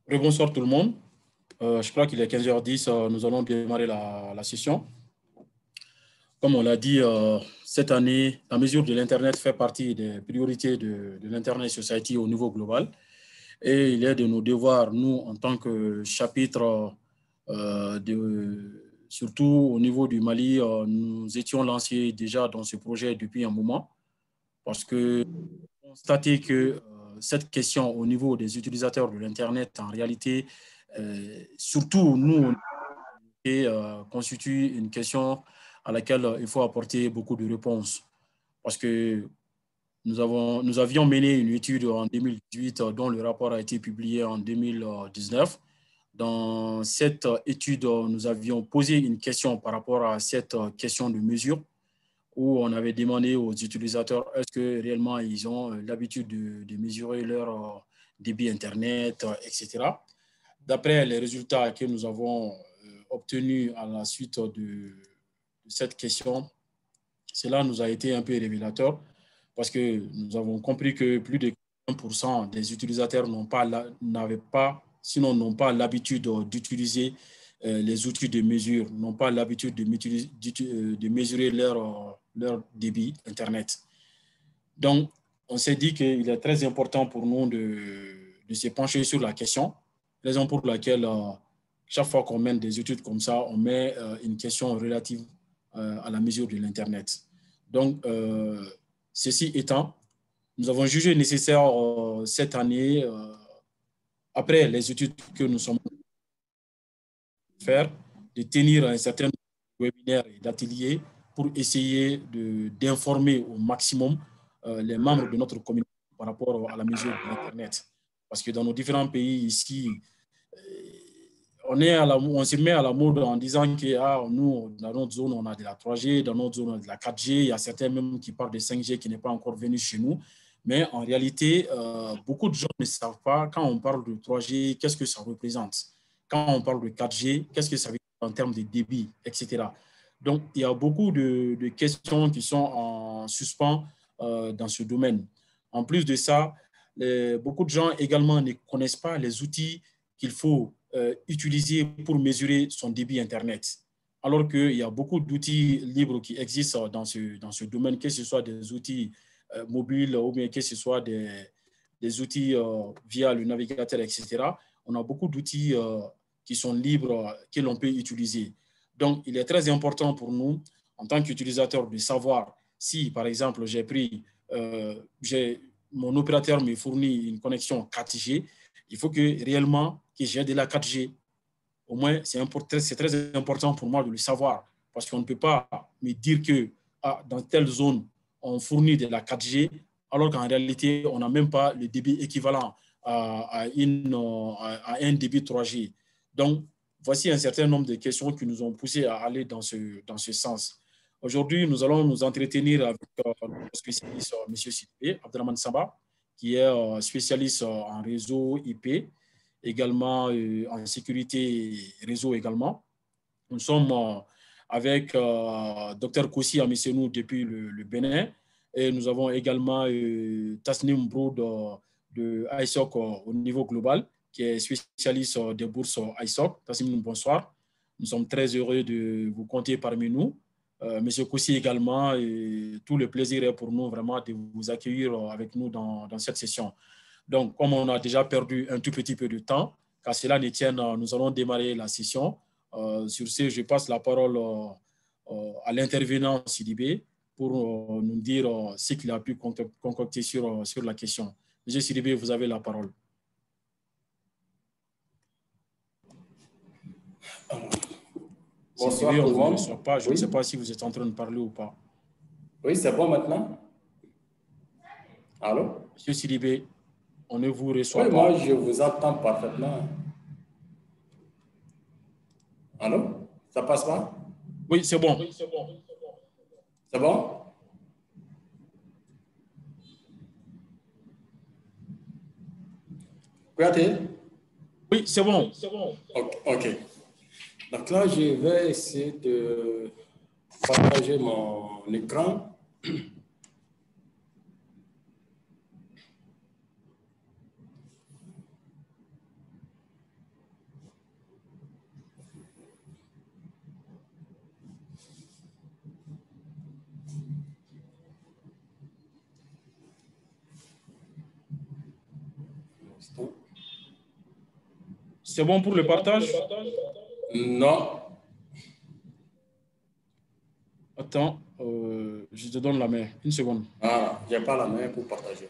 Bonsoir tout le monde. Je crois qu'il est 15h10, nous allons démarrer la session. Comme on l'a dit, cette année, la mesure de l'Internet fait partie des priorités de l'Internet Society au niveau global. Et il est de nos devoirs, nous, en tant que chapitre, surtout au niveau du Mali, nous étions lancés déjà dans ce projet depuis un moment parce que constater que cette question au niveau des utilisateurs de l'Internet, en réalité, surtout nous, constitue une question à laquelle il faut apporter beaucoup de réponses. Parce que nous avions mené une étude en 2018 dont le rapport a été publié en 2019. Dans cette étude, nous avions posé une question par rapport à cette question de mesure où on avait demandé aux utilisateurs est-ce que réellement ils ont l'habitude de mesurer leur débit Internet, etc. D'après les résultats que nous avons obtenus à la suite de cette question, cela nous a été un peu révélateur parce que nous avons compris que plus de 40% des utilisateurs n'ont pas l'habitude d'utiliser les outils de mesure, n'ont pas l'habitude de mesurer leur débit Internet. Donc, on s'est dit qu'il est très important pour nous de se pencher sur la question, raison pour laquelle chaque fois qu'on mène des études comme ça, on met une question relative à la mesure de l'Internet. Donc, ceci étant, nous avons jugé nécessaire cette année, après les études que nous sommes faire, de tenir un certain nombre de webinaires et d'ateliers pour essayer d'informer au maximum les membres de notre communauté par rapport à la mesure de l'Internet. Parce que dans nos différents pays ici, on se met à la mode en disant que nous, dans notre zone, on a de la 3G, dans notre zone, on a de la 4G. Il y a certains même qui parlent de 5G qui n'est pas encore venu chez nous. Mais en réalité, beaucoup de gens ne savent pas, quand on parle de 3G, qu'est-ce que ça représente. Quand on parle de 4G, qu'est-ce que ça veut dire en termes de débit, etc. Donc, il y a beaucoup de questions qui sont en suspens dans ce domaine. En plus de ça, beaucoup de gens également ne connaissent pas les outils qu'il faut utiliser pour mesurer son débit Internet. Alors qu'il y a beaucoup d'outils libres qui existent dans ce domaine, que ce soit des outils mobiles ou bien que ce soit des outils via le navigateur, etc. On a beaucoup d'outils qui sont libres, que l'on peut utiliser. Donc, il est très important pour nous, en tant qu'utilisateurs, de savoir si, par exemple, mon opérateur me fournit une connexion 4G, il faut que réellement que j'ai de la 4G. Au moins, c'est très important pour moi de le savoir, parce qu'on ne peut pas me dire que dans telle zone, on fournit de la 4G, alors qu'en réalité, on n'a même pas le débit équivalent à un débit 3G. Donc, voici un certain nombre de questions qui nous ont poussé à aller dans ce sens. Aujourd'hui, nous allons nous entretenir avec le spécialiste, M. Sidibé Abdelrahman Samba, qui est spécialiste en réseau IP, également en sécurité réseau également. Nous sommes avec Dr Kossi Amissenou depuis le Bénin, et nous avons également Tasnim Broud de ISOC au niveau global, qui est spécialiste des bourses ISOC. Tasnim, bonsoir. Nous sommes très heureux de vous compter parmi nous. Monsieur Kossi également, tout le plaisir est pour nous vraiment de vous accueillir avec nous dans cette session. Donc, comme on a déjà perdu un tout petit peu de temps, qu'à cela ne tienne, nous allons démarrer la session. Sur ce, je passe la parole à l'intervenant Sidibé pour nous dire ce qu'il a pu concocter sur la question. Monsieur Sidibé, vous avez la parole. Bonsoir Sidibé, tout le monde. Je ne sais pas si vous êtes en train de parler ou pas. Oui, c'est bon maintenant. Allô? Monsieur Sidibé, on ne vous reçoit pas. Oui, pas. moi, je vous entends parfaitement. Allô? Ça passe pas? Oui, c'est bon. C'est bon? Kouyaté? Oui, c'est bon. OK. Donc là, je vais essayer de partager mon écran. C'est bon pour le partage? Non. Attends, je te donne la main. Une seconde. Ah, je n'ai pas la main pour partager.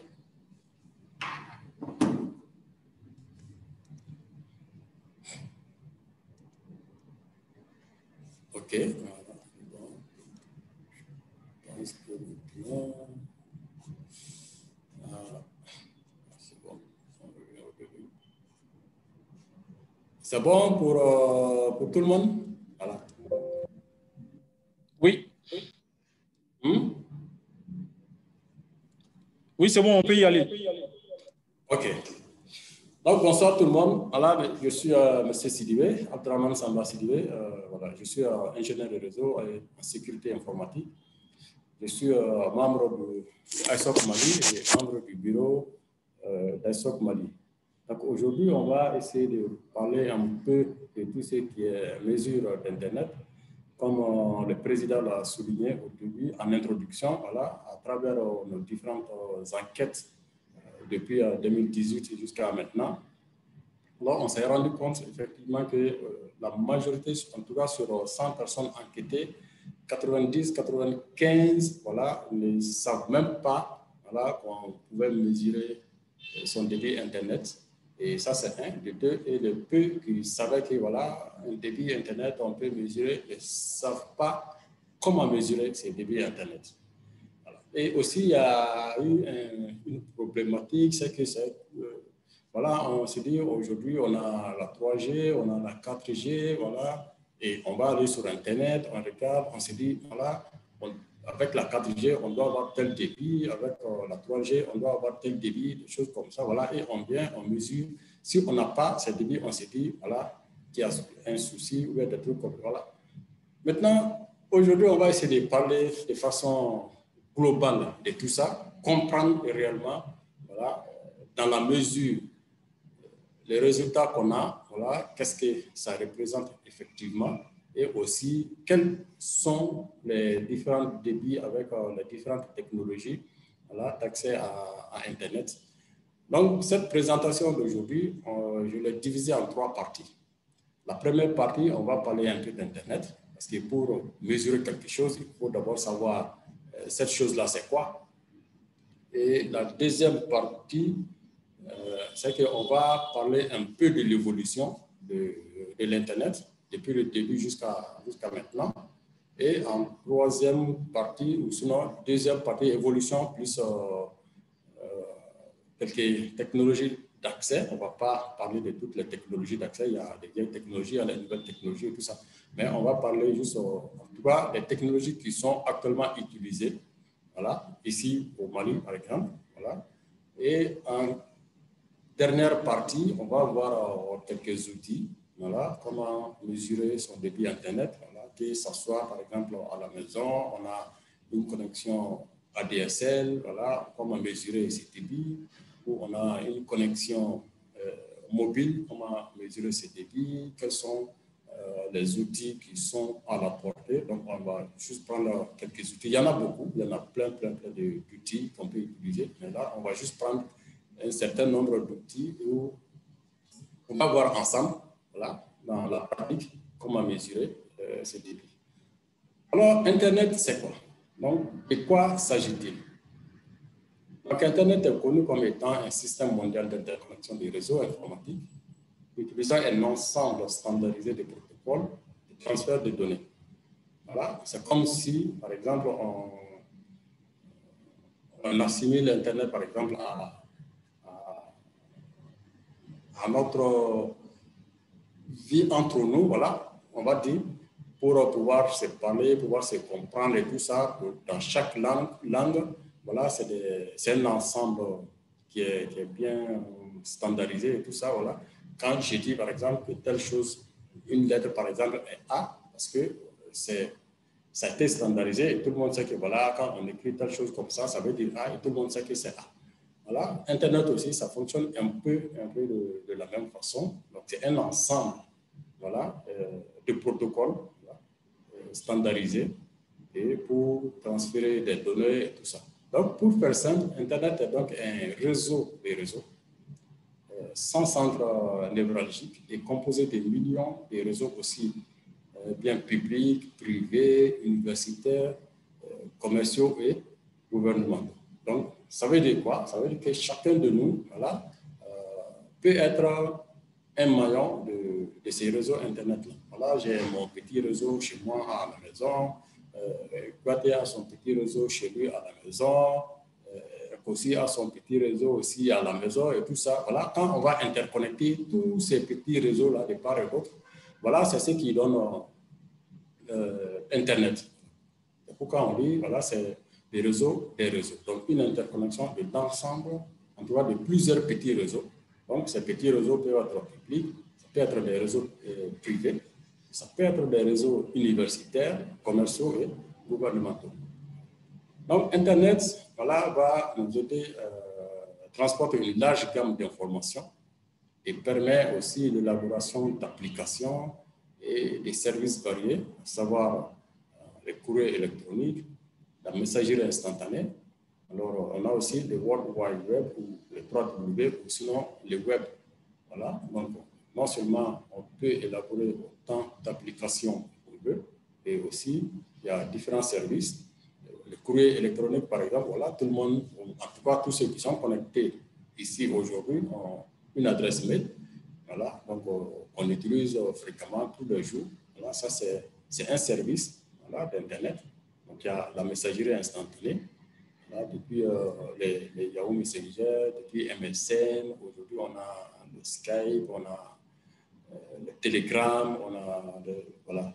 OK. C'est bon pour tout le monde? Voilà. Oui. Oui, c'est bon, on peut y aller. OK. Donc, bonsoir tout le monde. Voilà, je suis M. Sidibé, Abdraman Samba Sidibé. Voilà, je suis ingénieur de réseau et en sécurité informatique. Je suis membre de ISOC Mali et membre du bureau d'ISOC Mali. Donc, aujourd'hui, on va essayer de parler un peu de tout ce qui est mesures d'Internet. Comme le président l'a souligné au début, en introduction, voilà, à travers nos différentes enquêtes depuis 2018 jusqu'à maintenant. Alors, on s'est rendu compte effectivement que la majorité, en tout cas sur 100 personnes enquêtées, 90-95, voilà, ne savent même pas, voilà, qu'on pouvait mesurer son débit Internet. Et ça, c'est un. De deux, et le peu qui savaient que, voilà, un débit Internet, on peut mesurer, ne savent pas comment mesurer ces débits Internet. Voilà. Et aussi, il y a eu une problématique, c'est que voilà, on se dit aujourd'hui, on a la 3G, on a la 4G, voilà, et on va aller sur Internet, on regarde, on se dit, voilà, avec la 4G, on doit avoir tel débit, avec la 3G, on doit avoir tel débit, des choses comme ça, voilà, et on vient, on mesure. Si on n'a pas ce débit, on se dit, voilà, qu'il y a un souci ou des trucs comme ça, voilà. Maintenant, aujourd'hui, on va essayer de parler de façon globale de tout ça, comprendre réellement, voilà, dans la mesure, les résultats qu'on a, voilà, qu'est-ce que ça représente effectivement, et aussi quels sont les différents débits avec les différentes technologies, voilà, d'accès à Internet. Donc, cette présentation d'aujourd'hui, je l'ai divisée en 3 parties. La première partie, on va parler un peu d'Internet, parce que pour mesurer quelque chose, il faut d'abord savoir cette chose-là, c'est quoi. Et la deuxième partie, c'est qu'on va parler un peu de l'évolution de l'Internet depuis le début jusqu'à maintenant. Et en troisième partie, ou sinon deuxième partie, évolution plus quelques technologies d'accès. On ne va pas parler de toutes les technologies d'accès. Il y a des vieilles technologies, il y a des nouvelles technologies et tout ça. Mais on va parler juste, en tout cas, des technologies qui sont actuellement utilisées. Voilà, ici au Mali, par exemple. Voilà. Et en dernière partie, on va voir quelques outils. Voilà, comment mesurer son débit Internet. Voilà, que ce soit, par exemple, à la maison, on a une connexion ADSL. Voilà, comment mesurer ses débits. Ou on a une connexion mobile, comment mesurer ses débits, quels sont les outils qui sont à la portée. Donc, on va juste prendre quelques outils. Il y en a beaucoup, il y en a plein d'outils qu'on peut utiliser. Mais là, on va juste prendre un certain nombre d'outils où on va voir ensemble, voilà, dans la pratique, comment mesurer ces débits. Alors, Internet, c'est quoi? Donc, de quoi s'agit-il? Donc, Internet est connu comme étant un système mondial d'interconnexion des réseaux informatiques utilisant un ensemble standardisé de protocoles de transfert de données. Voilà, c'est comme si, par exemple, on assimile Internet, par exemple, à notre vie entre nous, voilà, on va dire, pour pouvoir se parler, pouvoir se comprendre et tout ça, dans chaque langue, voilà, c'est un ensemble qui est bien standardisé et tout ça, voilà. Quand je dis, par exemple, que telle chose, une lettre, par exemple, est A, parce que ça a été standardisé et tout le monde sait que, voilà, quand on écrit telle chose comme ça veut dire A et tout le monde sait que c'est A. Voilà. Internet aussi, ça fonctionne un peu de la même façon. Donc, c'est un ensemble, voilà, de protocoles, voilà, standardisés et pour transférer des données et tout ça. Donc, pour faire simple, Internet est donc un réseau des réseaux sans centre névralgique et composé de millions de réseaux aussi bien publics, privés, universitaires, commerciaux et gouvernementaux. Donc, ça veut dire quoi? Ça veut dire que chacun de nous, voilà, peut être un maillon de ces réseaux Internet-là. Voilà, j'ai mon petit réseau chez moi à la maison, Guaté a son petit réseau chez lui à la maison, aussi a son petit réseau aussi à la maison et tout ça. Voilà, quand on va interconnecter tous ces petits réseaux-là de part et d'autre, voilà, c'est ce qui donne Internet. Et pourquoi on dit, voilà, c'est des réseaux. Donc, une interconnexion de l'ensemble, en tout cas de plusieurs petits réseaux. Donc, ces petits réseaux peuvent être publics, ça peut être des réseaux privés, ça peut être des réseaux universitaires, commerciaux et gouvernementaux. Donc, Internet, voilà, va nous aider à transporter une large gamme d'informations et permet aussi l'élaboration d'applications et des services variés, à savoir les courriers électroniques, la messagerie instantanée. Alors, on a aussi le World Wide Web ou le WWW ou sinon le Web. Voilà, donc non seulement on peut élaborer autant d'applications qu'on veut, et aussi il y a différents services. Le courrier électronique, par exemple, voilà, tout le monde, en tout cas tous ceux qui sont connectés ici aujourd'hui, ont une adresse mail. Voilà, donc on utilise fréquemment tous les jours. Voilà, ça c'est un service, voilà, d'Internet. Donc il y a la messagerie instantanée. Voilà, depuis les Yahoo Messenger, depuis MSN, aujourd'hui on a le Skype, on a le Telegram, on a voilà,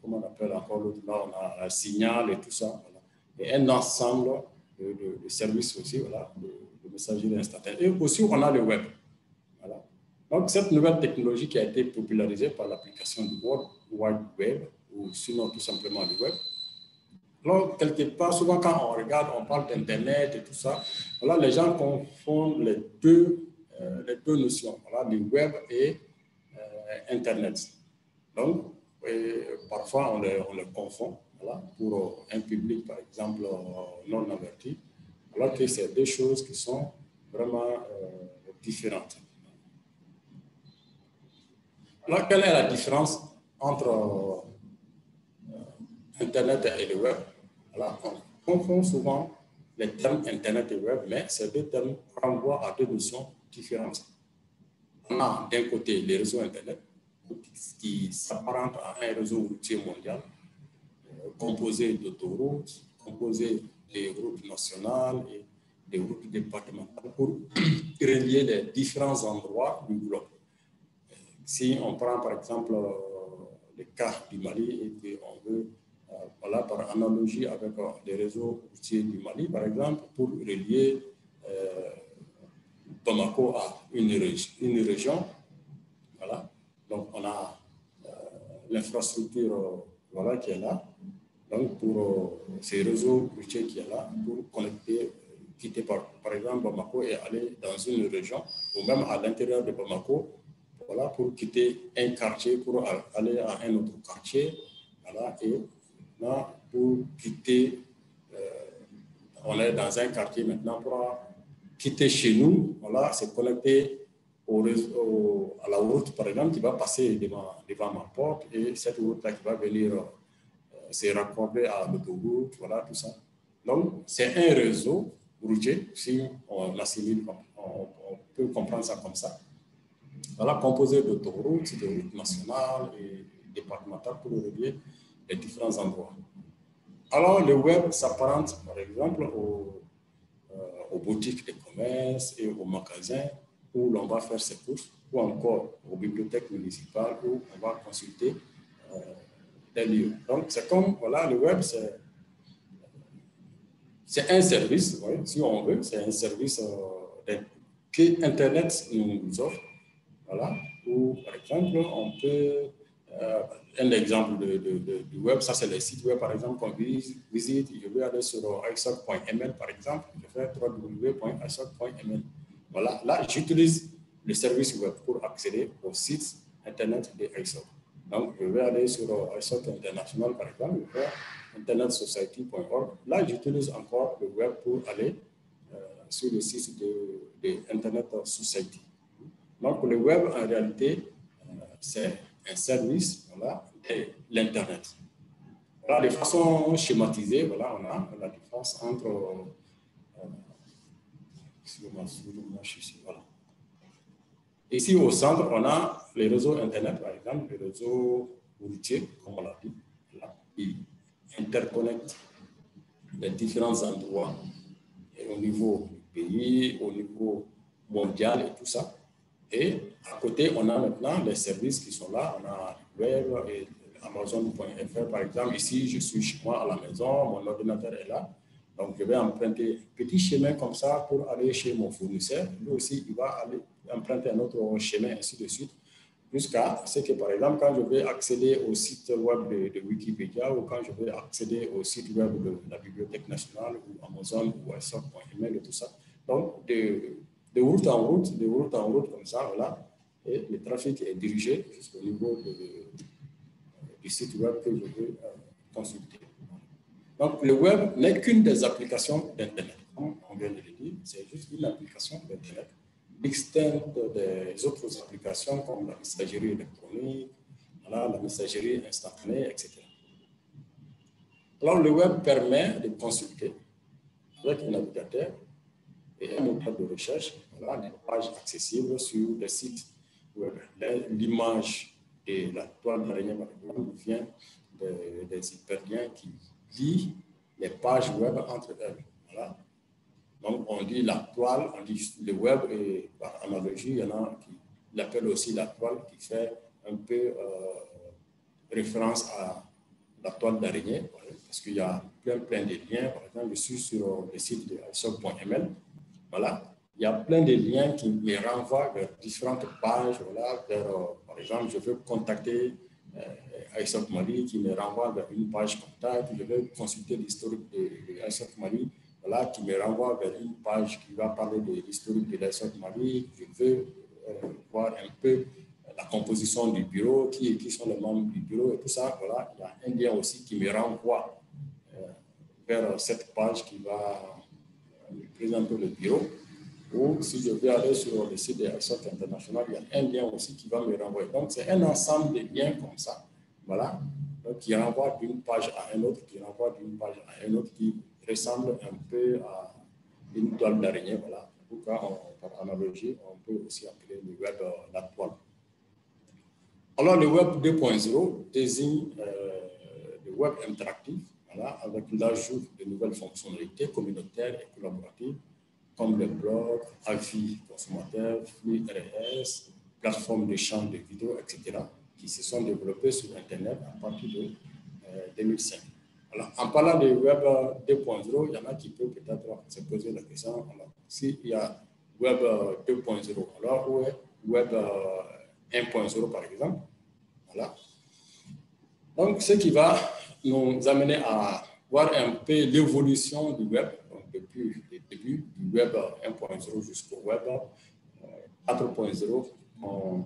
comment on appelle encore l'autre là, on a un Signal et tout ça. Voilà. Et un ensemble de services aussi, voilà, de messagerie instantanée. Et aussi on a le web. Voilà. Donc cette nouvelle technologie qui a été popularisée par l'application du World Wide Web, ou sinon tout simplement du web. Alors, quelque part, souvent quand on regarde, on parle d'Internet et tout ça, voilà, les gens confondent les deux notions, voilà, du web et Internet. Donc, parfois, on les confond, voilà, pour un public, par exemple, non averti, alors que c'est deux choses qui sont vraiment différentes. Alors, quelle est la différence entre Internet et le web? Alors, on confond souvent les termes Internet et web, mais ces deux termes renvoient à deux notions différentes. On a d'un côté les réseaux Internet, qui s'apparentent à un réseau routier mondial, composé d'autoroutes, composé des routes nationales et des routes départementales pour relier les différents endroits du globe. Si on prend par exemple le cas du Mali et qu'on veut, voilà, par analogie avec les réseaux routiers du Mali, par exemple, pour relier Bamako à une région, voilà. Donc on a l'infrastructure voilà, qui est là, donc pour ces réseaux routiers qui est là, pour connecter, quitter par exemple Bamako et aller dans une région, ou même à l'intérieur de Bamako, voilà, pour quitter un quartier, pour aller à un autre quartier, voilà, et là, pour quitter, on est dans un quartier maintenant, pour quitter chez nous, voilà, c'est connecté à la route, par exemple, qui va passer devant ma porte, et cette route-là qui va venir se raccorder à l'autoroute, voilà, tout ça. Donc, c'est un réseau routier, si on assimile, on peut comprendre ça comme ça. Voilà, composé d'autoroutes, de routes nationales et départementales pour relier les différents endroits. Alors, le web s'apparente, par exemple, aux boutiques de commerce et aux magasins où l'on va faire ses courses, ou encore aux bibliothèques municipales où on va consulter des livres. Donc, c'est comme, voilà, le web, c'est un service, oui, si on veut, c'est un service que Internet nous offre. Voilà, ou par exemple, on peut, un exemple du web, ça c'est le site web par exemple qu'on visite, je vais aller sur isoc.ml par exemple, je fais www.isoc.ml. Voilà, là j'utilise le service web pour accéder au site internet de ISOC. Donc je vais aller sur ISOC International par exemple, je vais internetsociety.org. Là j'utilise encore le web pour aller sur le site de Internet Society. Donc, le web, en réalité, c'est un service, voilà, de l'Internet. Voilà, de façon schématisée, voilà, on a la différence entre... excusez-moi, je suis ici, voilà. Ici, au centre, on a les réseaux Internet, par exemple, les réseaux routiers, comme on l'a dit, là, qui interconnectent les différents endroits au niveau du pays, au niveau mondial et tout ça. Et à côté, on a maintenant les services qui sont là. On a web et Amazon.fr, par exemple. Ici, je suis chez moi à la maison, mon ordinateur est là. Donc, je vais emprunter un petit chemin comme ça pour aller chez mon fournisseur. Lui aussi, il va aller emprunter un autre chemin, ainsi de suite, jusqu'à ce que, par exemple, quand je vais accéder au site web de Wikipédia ou quand je vais accéder au site web de la Bibliothèque nationale ou Amazon ou Whatsapp.email et tout ça. Donc, de route en route, comme ça, voilà, et le trafic est dirigé jusqu'au niveau du site web que je veux consulter. Donc, le web n'est qu'une des applications d'Internet. Comme on vient de le dire, c'est juste une application d'Internet, distincte des autres applications comme la messagerie électronique, voilà, la messagerie instantanée, etc. Alors, le web permet de consulter avec un navigateur et un moteur de recherche, voilà, des pages accessibles sur le site web. L'image de la toile d'araignée, par exemple, vient des hyperliens qui lient les pages web entre elles. Voilà. Donc, on dit la toile, on dit le web, et par analogie, il y en a qui l'appellent aussi la toile, qui fait un peu référence à la toile d'araignée, parce qu'il y a plein de liens. Par exemple, je suis sur le site de iSoc.ml. Voilà. Il y a plein de liens qui me renvoient vers différentes pages. Voilà, vers, par exemple, je veux contacter iSoc Mali qui me renvoie vers une page contact. Je veux consulter l'historique de iSoc Mali, voilà, qui me renvoie vers une page qui va parler de l'historique de iSoc Mali. Je veux voir un peu la composition du bureau, qui sont les membres du bureau et tout ça. Voilà, il y a un lien aussi qui me renvoie vers cette page qui va présenter le bureau. Ou si je vais aller sur le site de iSoc International, il y a un lien aussi qui va me renvoyer. Donc, c'est un ensemble de liens comme ça, voilà, donc, qui renvoie d'une page à un autre, qui renvoie d'une page à un autre, qui ressemble un peu à une toile d'araignée, voilà. En tout cas, par analogie, on peut aussi appeler le web la toile. Alors, le web 2.0 désigne le web interactif, voilà, avec l'ajout de nouvelles fonctionnalités communautaires et collaboratives, comme les blogs, avis consommateurs, flux RS, plateformes d'échange de vidéos, etc., qui se sont développées sur Internet à partir de 2005. Alors, en parlant de Web 2.0, il y en a qui peuvent peut-être se poser la question, s'il y a Web 2.0, alors où est Web 1.0 par exemple? Voilà. Donc, ce qui va nous amener à voir un peu l'évolution du web, donc depuis le début du web 1.0 jusqu'au web 4.0 dont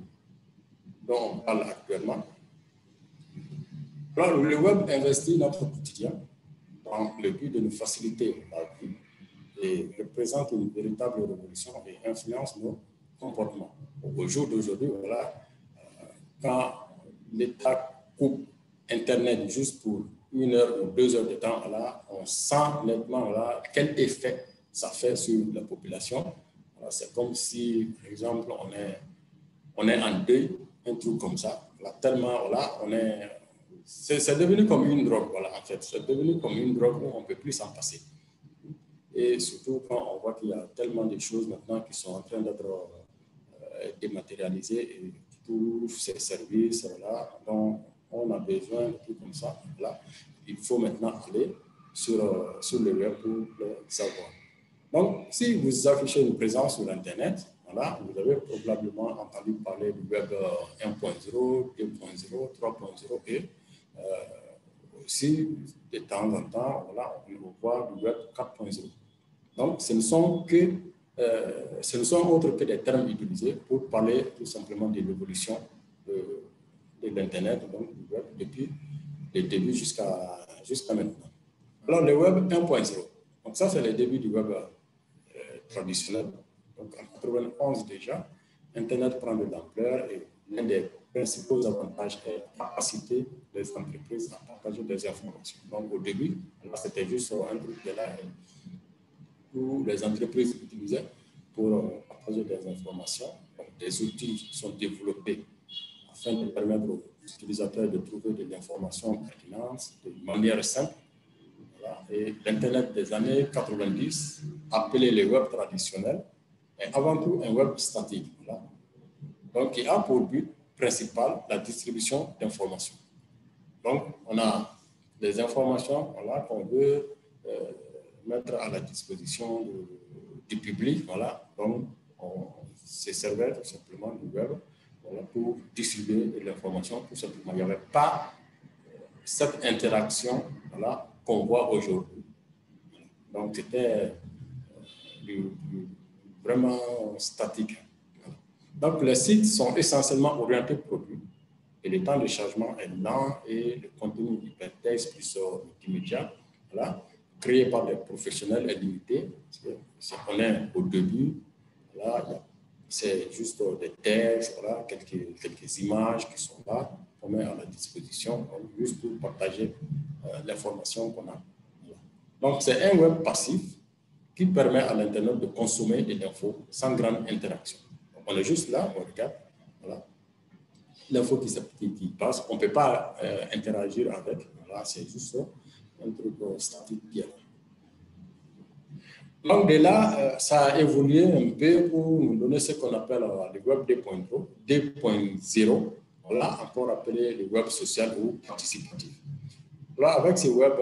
on parle actuellement. Alors, le web investit notre quotidien dans le but de nous faciliter la vie et représente une véritable révolution et influence nos comportements. Au jour d'aujourd'hui, voilà, quand l'État coupe Internet juste pour 1 heure ou 2 heures de temps, là, on sent nettement là, quel effet ça fait sur la population. C'est comme si, par exemple, on est en deuil, un truc comme ça. Là, tellement, voilà, c'est devenu comme une drogue, voilà, en fait. C'est devenu comme une drogue où on ne peut plus s'en passer. Et surtout quand on voit qu'il y a tellement de choses maintenant qui sont en train d'être dématérialisées et tous ces services, voilà, dont on a besoin de tout comme ça. Là, il faut maintenant aller sur le web pour le savoir. Donc, si vous affichez une présence sur Internet, voilà, vous avez probablement entendu parler du web 1.0, 2.0, 3.0 et aussi, de temps en temps, voilà, on peut voir du web 4.0. Donc, ce ne sont autres que des termes utilisés pour parler tout simplement de l'évolution de l'Internet, donc du web, depuis le début jusqu'à maintenant. Alors, le web 1.0, donc ça, c'est le début du web traditionnel. Donc, en 91 déjà, Internet prend de l'ampleur et l'un des principaux avantages est la capacité des entreprises à partager des informations. Donc, au début, c'était juste un truc de là où les entreprises utilisaient pour partager des informations. Donc, des outils sont développés afin de permettre aux utilisateurs de trouver de l'information pertinente de manière simple. Voilà. Et l'Internet des années 90, appelé le web traditionnel, est avant tout un web statique. Voilà. Donc, il a pour but principal la distribution d'informations. Donc, on a des informations voilà, qu'on veut mettre à la disposition du public. Voilà. Donc, c'est servait tout simplement du web voilà, pour distribuer de l'information tout simplement. Il n'y avait pas cette interaction voilà, qu'on voit aujourd'hui. Donc, c'était vraiment statique. Donc, les sites sont essentiellement orientés produits et le temps de chargement est lent et le contenu hypertexte plus multimédia, voilà, créé par des professionnels est limité. Ce qu'on est au début, voilà, c'est juste des textes, voilà, quelques images qui sont là, qu'on met à la disposition, juste pour partager l'information qu'on a. Donc, c'est un web passif qui permet à l'Internet de consommer des infos sans grande interaction. Donc, on est juste là, on regarde, voilà, l'info qui passe, on ne peut pas interagir avec, voilà, c'est juste un truc statique bien. Donc, de là, ça a évolué un peu pour nous donner ce qu'on appelle le web 2.0, voilà, encore appelé le web social ou participatif. Là, avec ce web,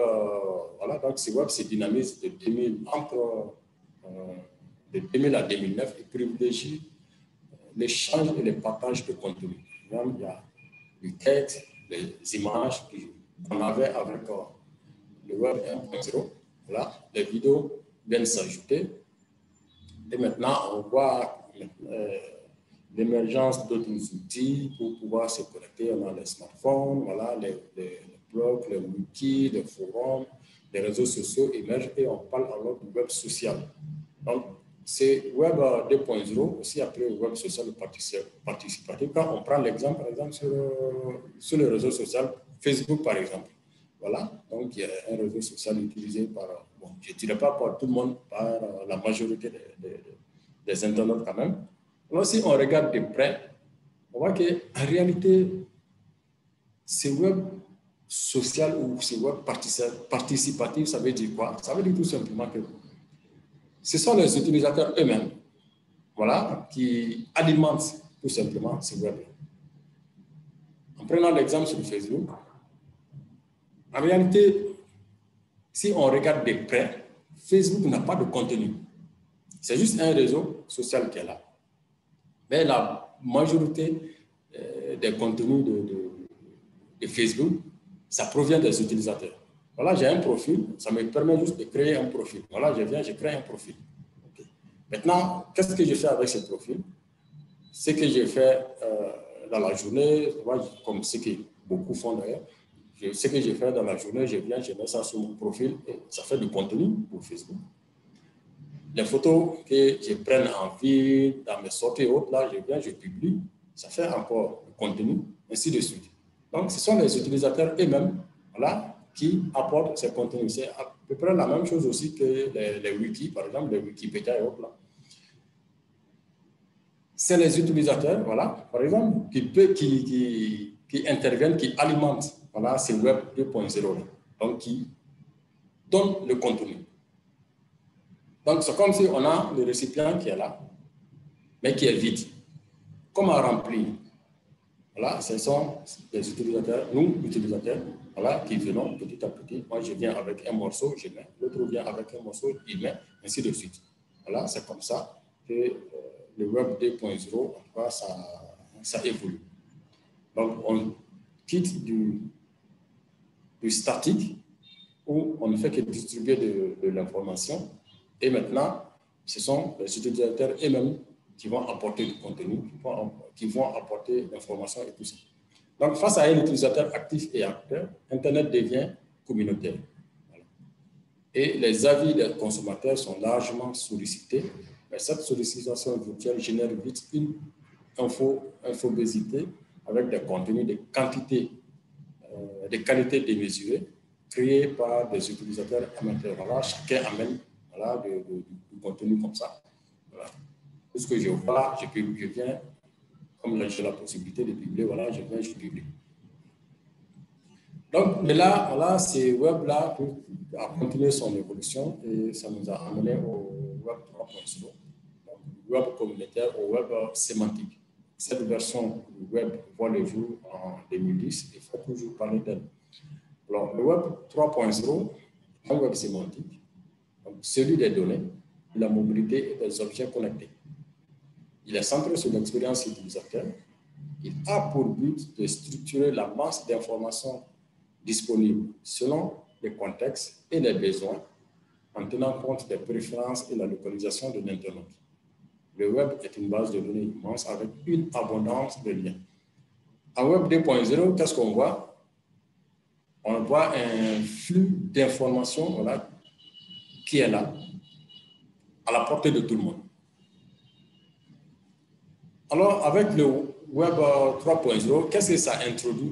voilà, donc ce web se dynamise de 2000, entre de 2000 à 2009 et privilégie l'échange et le partage de contenu. Il y a du texte, les images qu'on avait avec le web 1.0. Voilà, les vidéos viennent s'ajouter. Et maintenant, on voit l'émergence d'autres outils pour pouvoir se connecter. On a les smartphones, voilà, les blogs, les wikis, les forums, les réseaux sociaux émergent et on parle alors du web social. Donc, c'est web 2.0, aussi appelé web social participatif. Quand on prend l'exemple, par exemple, sur le réseau social, Facebook, par exemple. Voilà, donc il y a un réseau social utilisé par, bon, je ne dirais pas par tout le monde, par la majorité des internautes quand même. Alors, si on regarde de près, on voit qu'en réalité, ce web social ou ce web participatif, ça veut dire quoi? Ça veut dire tout simplement que ce sont les utilisateurs eux-mêmes, voilà, qui alimentent tout simplement ce web. En prenant l'exemple sur Facebook, en réalité, si on regarde de près, Facebook n'a pas de contenu. C'est juste un réseau social qui est là. Mais la majorité des contenus de Facebook, ça provient des utilisateurs. Voilà, j'ai un profil, ça me permet juste de créer un profil. Voilà, je crée un profil. Okay. Maintenant, qu'est-ce que je fais avec ce profil? Ce que je fais dans la journée, comme ce que beaucoup font d'ailleurs, ce que je fais dans la journée, je viens, je mets ça sur mon profil et ça fait du contenu pour Facebook. Les photos que je prenne en ville, dans mes sorties et autres, là, je viens, je publie, ça fait encore du contenu, ainsi de suite. Donc, ce sont les utilisateurs eux-mêmes, voilà, qui apportent ces contenus. C'est à peu près la même chose aussi que les wikis, par exemple, les Wikipédia et autres, là. C'est les utilisateurs, voilà, par exemple, qui interviennent, qui alimentent, voilà, ces web 2.0, donc qui donnent le contenu. Donc, c'est comme si on a le récipient qui est là, mais qui est vide. Comment remplir? Voilà, ce sont les utilisateurs, nous, utilisateurs, voilà, qui venons petit à petit. Moi, je viens avec un morceau, je mets. L'autre vient avec un morceau, il met, ainsi de suite. Voilà, c'est comme ça que le web 2.0, en tout cas, ça évolue. Donc, on quitte du statique, où on ne fait que distribuer de l'information. Et maintenant, ce sont les utilisateurs eux-mêmes qui vont apporter du contenu, qui vont apporter l'information et tout ça. Donc, face à un utilisateur actif et acteur, Internet devient communautaire. Voilà. Et les avis des consommateurs sont largement sollicités. Mais cette sollicitation virtuelle génère vite une infobésité avec des contenus, des quantités, des qualités démesurées créées par des utilisateurs amateurs. Voilà, chacun amène voilà, du contenu comme ça. Voilà. Tout ce que je vois, je viens, comme j'ai la possibilité de publier, voilà, je viens, je publie. Donc, mais là, voilà, c'est Web-là a continué son évolution et ça nous a amené au Web 3.0, Web communautaire, au Web sémantique. Cette version du Web voit le jour en 2010, il faut toujours parler d'elle. Alors, le Web 3.0, un Web sémantique, donc celui des données, de la mobilité et des objets connectés. Il est centré sur l'expérience utilisateur. Il a pour but de structurer la masse d'informations disponibles selon les contextes et les besoins en tenant compte des préférences et la localisation de l'Internet. Le Web est une base de données immense avec une abondance de liens. En Web 2.0, qu'est-ce qu'on voit? On voit un flux d'informations voilà, qui est là, à la portée de tout le monde. Alors, avec le Web 3.0, qu'est-ce que ça introduit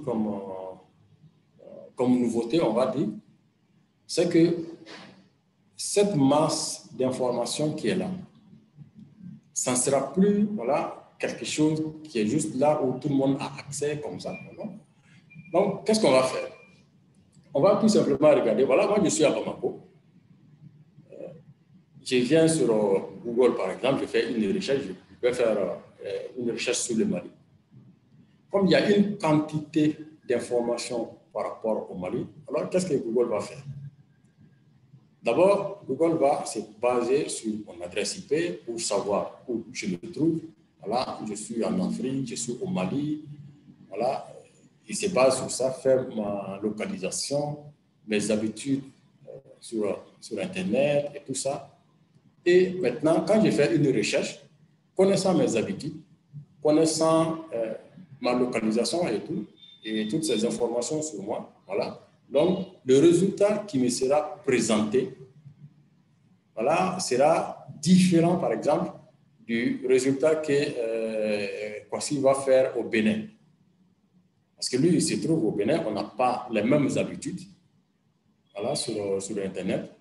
comme nouveauté, on va dire? C'est que cette masse d'informations qui est là, ça ne sera plus voilà, quelque chose qui est juste là où tout le monde a accès comme ça. Non? Donc, qu'est-ce qu'on va faire? On va tout simplement regarder. Voilà, moi, je suis à Bamako. Je viens sur Google, par exemple, je fais une recherche, je peux faire une recherche sur le Mali. Comme il y a une quantité d'informations par rapport au Mali, alors qu'est-ce que Google va faire? D'abord, Google va se baser sur mon adresse IP pour savoir où je me trouve. Voilà, je suis en Afrique, je suis au Mali. Voilà, il se base sur ça, faire ma localisation, mes habitudes sur Internet et tout ça. Et maintenant, quand je fais une recherche, connaissant mes habitudes, connaissant ma localisation et tout, et toutes ces informations sur moi, voilà. Donc, le résultat qui me sera présenté, voilà, sera différent, par exemple, du résultat que Kwasi va faire au Bénin. Parce que lui, il se trouve au Bénin, on n'a pas les mêmes habitudes, voilà, sur Internet,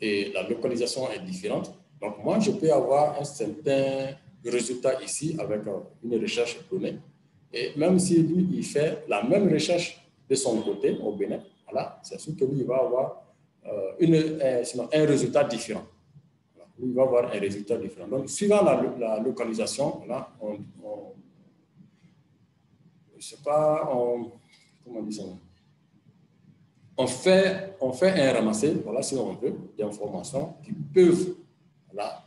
et la localisation est différente. Donc, moi, je peux avoir un certain résultat ici avec une recherche donnée. Et même si lui, il fait la même recherche de son côté au Bénin, voilà, c'est sûr que lui, il va avoir un résultat différent. Voilà, lui, il va avoir un résultat différent. Donc, suivant la localisation, voilà, je sais pas, comment on dit ça? On fait un ramassé, voilà, si on veut, d'informations qui peuvent voilà,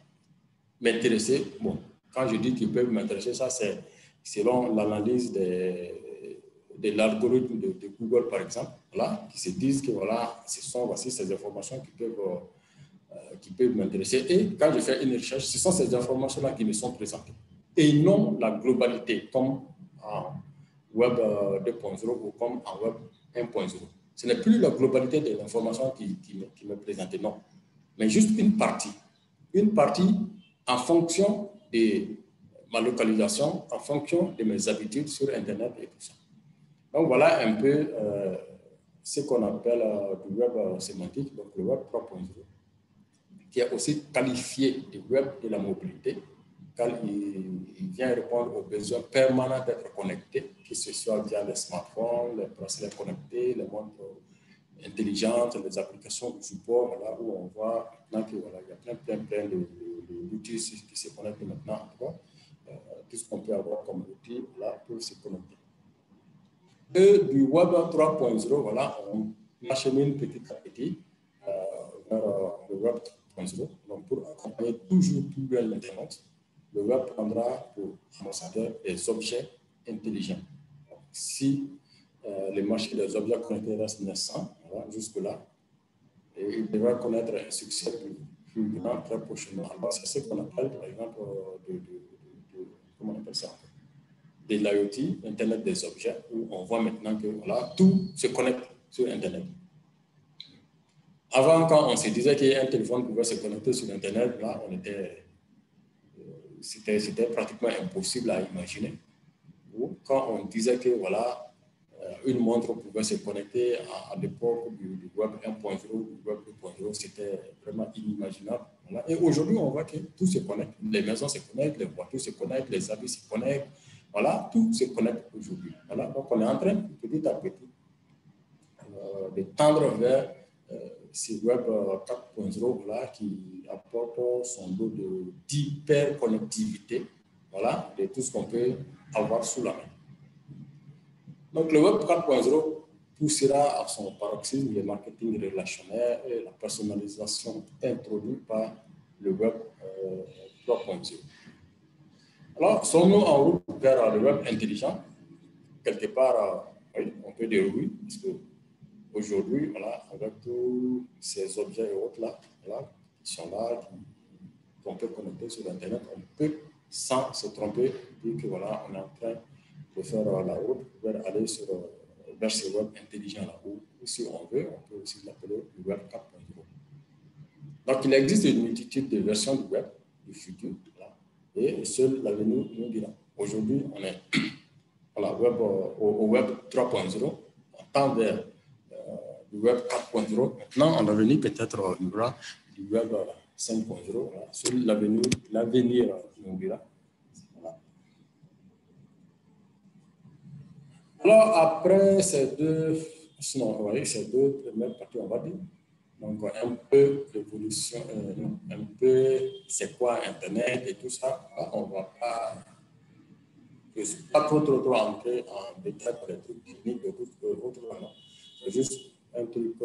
m'intéresser. Bon, quand je dis qu'ils peuvent m'intéresser, ça c'est selon l'analyse de l'algorithme de Google, par exemple, voilà, qui se disent que voilà, ce sont voici ces informations qui peuvent m'intéresser. Et quand je fais une recherche, ce sont ces informations-là qui me sont présentées. Et non la globalité, comme en Web 2.0 ou comme en Web 1.0. Ce n'est plus la globalité de l'information qui me présente, non, mais juste une partie. Une partie en fonction de ma localisation, en fonction de mes habitudes sur Internet et tout ça. Donc, voilà un peu ce qu'on appelle du web sémantique, donc le Web 3.0, qui est aussi qualifié du web de la mobilité, car il vient répondre aux besoins permanents d'être connecté, que ce soit via les smartphones, les bracelets connectés, les montres intelligentes, les applications de support, voilà, où on voit maintenant qu'il voilà, y a plein d'outils qui se connectent maintenant. Tout ce qu'on peut avoir comme outil là, pour se connecter. Et du Web 3.0, voilà, on achemine petit à petit vers le Web 3.0. Donc, pour accompagner toujours plus bien l'Internet, le Web prendra pour ambassadeur des objets intelligents. Donc, si le marché des objets connectés reste naissant, voilà, jusque-là, et il devra connaître un succès plus grand très prochainement. Alors, c'est ce qu'on appelle, par exemple, comment on appelle ça? De l'IoT, Internet des objets, où on voit maintenant que voilà, tout se connecte sur Internet. Avant, quand on se disait qu'un téléphone pouvait se connecter sur Internet, là, c'était pratiquement impossible à imaginer. Quand on disait que voilà, une montre pouvait se connecter à l'époque du Web 1.0, du Web 2.0, c'était vraiment inimaginable. Voilà. Et aujourd'hui, on voit que tout se connecte. Les maisons se connectent, les voitures se connectent, les avis se connectent. Voilà, tout se connecte aujourd'hui. Voilà. Donc, on est en train, petit à petit, de tendre vers ce Web 4.0 voilà, qui apporte son lot d'hyperconnectivité, voilà, de tout ce qu'on peut avoir sous la main. Donc, le Web 4.0 poussera à son paroxysme le marketing relationnel et la personnalisation introduite par le Web 3.0. Alors, sommes-nous en route vers le Web intelligent? Quelque part, oui, on peut dire oui, parce que aujourd'hui, voilà, avec tous ces objets et autres là, voilà, qui sont là, qu'on peut connecter sur Internet, on peut, sans se tromper, dire que voilà, on est en train de faire la route vers aller vers ce web intelligent là, où si on veut, on peut aussi l'appeler le web 4.0. Donc, il existe une multitude de versions du web, du futur, là, et seul l'avenir nous dira. Aujourd'hui, on est voilà, au web 3.0, on tend vers du web 4.0. Maintenant, en avenir, peut-être il y aura du web 5.0. Voilà. Seul l'avenir nous dira. Voilà. Alors, après ces deux premières parties, on va dire, donc un peu l'évolution, un peu c'est quoi Internet et tout ça, on ne va pas, trop entrer en détail pour les trucs techniques et autres, c'est juste un truc